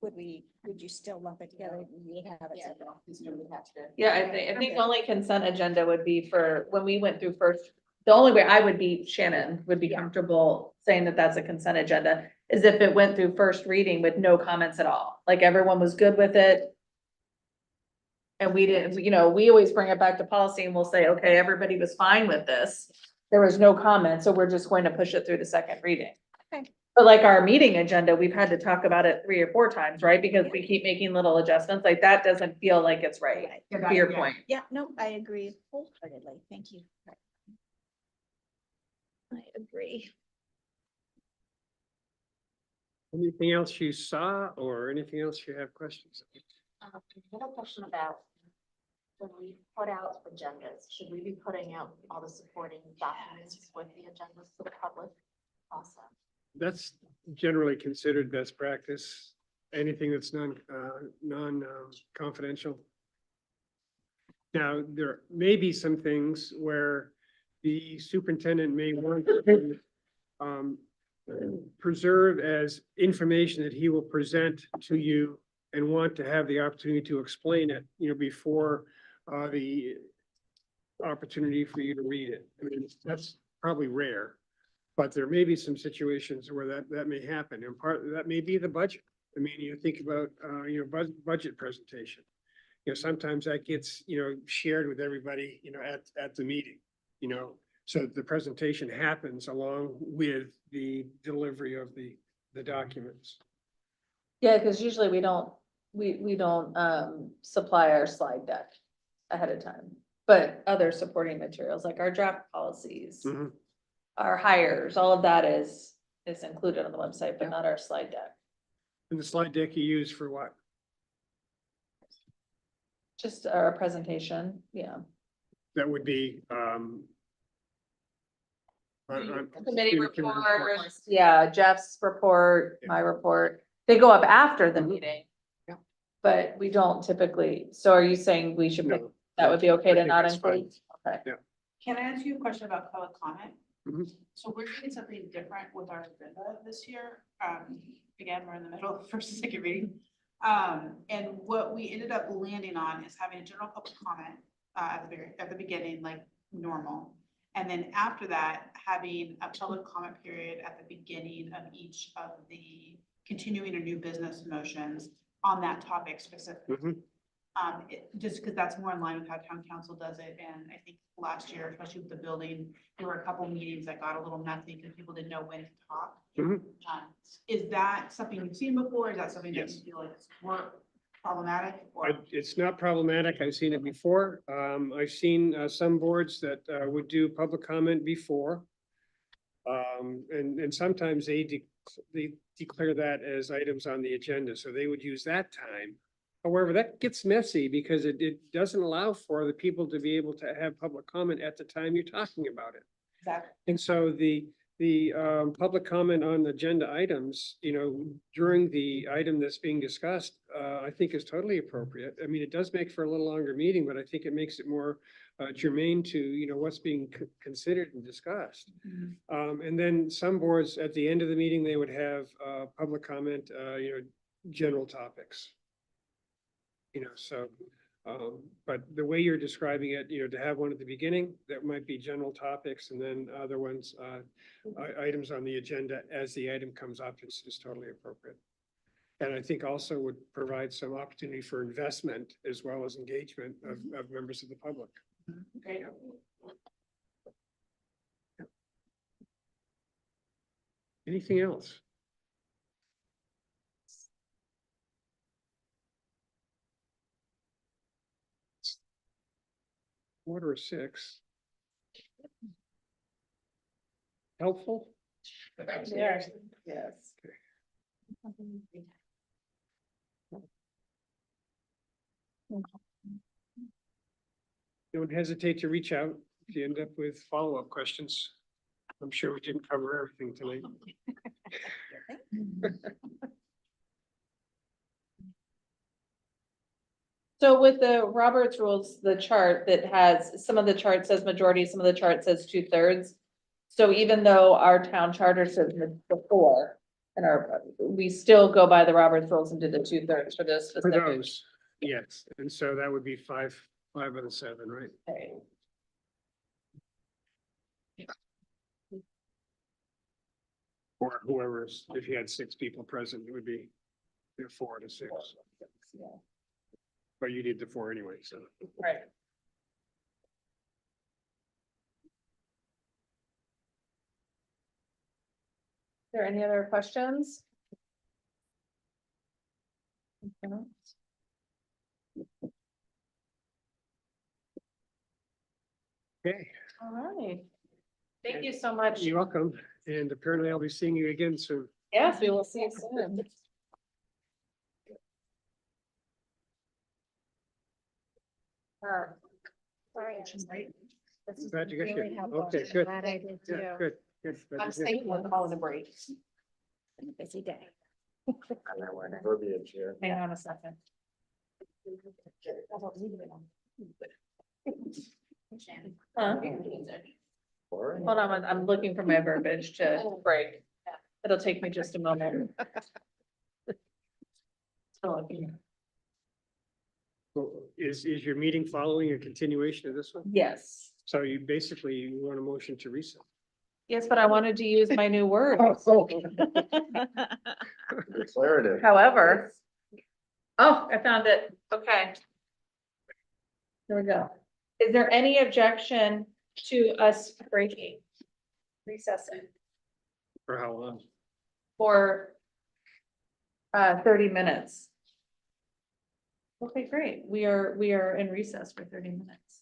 would you still lump it together? You'd have it separate? Yeah, I think the only consent agenda would be for, when we went through first, the only way I would be, Shannon would be comfortable saying that that's a consent agenda, is if it went through first reading with no comments at all, like everyone was good with it. And we didn't, we always bring it back to policy and we'll say, okay, everybody was fine with this. There was no comment, so we're just going to push it through the second reading. Okay. But like our meeting agenda, we've had to talk about it 3 or 4 times, right? Because we keep making little adjustments, like that doesn't feel like it's right, to your point. Yeah, no, I agree wholeheartedly. Thank you. I agree. Anything else you saw or anything else you have questions? I have a question about when we put out agendas, should we be putting out all the supporting documents with the agendas to the public also? That's generally considered best practice. Anything that's confidential. Now, there may be some things where the superintendent may want to preserve as information that he will present to you and want to have the opportunity to explain it, before the opportunity for you to read it. I mean, that's probably rare, but there may be some situations where that may happen, and part of that may be the budget. I mean, you think about, budget presentation. Sometimes that gets, shared with everybody, at the meeting, so the presentation happens along with the delivery of the documents. Yeah, because usually we don't supply our slide deck ahead of time. But other supporting materials like our draft policies, Mhm. our hires, all of that is included on the website, but not our slide deck. And the slide deck you use for what? Just our presentation, yeah. That would be, Committee student reports, yeah, Jeff's report, my report, they go up after the meeting. Yeah. But we don't typically, so are you saying we should, No, that would be okay I to think not that's fine. include? Okay. Can I ask you a question about public comment? Mhm. So we're doing something different with our agenda this year. Again, we're in the middle of first and second reading. And what we ended up landing on is having a general public comment at the beginning, like normal. And then after that, having a public comment period at the beginning of each of the continuing or new business motions on that topic specifically. Mhm. Just because that's more in line with how town council does it. And I think last year, especially with the building, there were a couple meetings that got a little messy because people didn't know when to talk. Mhm. Is that something you've seen before? Is that something that Yes. you feel like is more problematic or? It's not problematic. I've seen it before. I've seen some boards that would do public comment before. And sometimes they declare that as items on the agenda, so they would use that time. However, that gets messy because it doesn't allow for the people to be able to have public comment at the time you're talking about it. Exactly. And so the public comment on agenda items, during the item that's being discussed, I think is totally appropriate. I mean, it does make for a little longer meeting, but I think it makes it more germane to, what's being considered and discussed. And then some boards at the end of the meeting, they would have public comment, general topics. So, but the way you're describing it, to have one at the beginning, that might be general topics, and then other ones, items on the agenda as the item comes up is totally appropriate. And I think also would provide some opportunity for investment as well as engagement of members of the public. Great. Anything else? Order of 6. Helpful? Yes. Yes. Don't hesitate to reach out if you end up with follow-up questions. I'm sure we didn't cover everything tonight. So with the Roberts rules, the chart that has, some of the chart says majority, some of the chart says 2/3. So even though our town charter says before, and we still go by the Roberts rules and do the 2/3 for this For specific. those, yes, and so that would be five of the 7, right? Okay. Or whoever's, if you had 6 people present, it would be 4 to 6, Yeah. but you need the 4 anyway, so. Right. Are there any other questions? Okay, All right. Thank you so much. you're welcome, and apparently I'll be seeing you again soon. Yes, we will see you soon. Sorry, I just- this is Glad you got really here. helpful. Okay, I'm good. Glad I did too. Yeah, good. Glad I'm to hear. staying, we're calling a break. It's been a busy day. Verbiage here. Hang on a second. Huh? Hold on, I'm looking for my verbiage to break. It'll take me just a moment. Oh, Well, Is your meeting following a continuation of this one? yes, So you want a motion to recess? yes, but I wanted to use my new word. Oh, Declarative. However, oh, I found it. Okay. Here we go. Is there any objection to us breaking, recessing For how long? for 30 minutes? Okay, great. We are in recess for 30 minutes.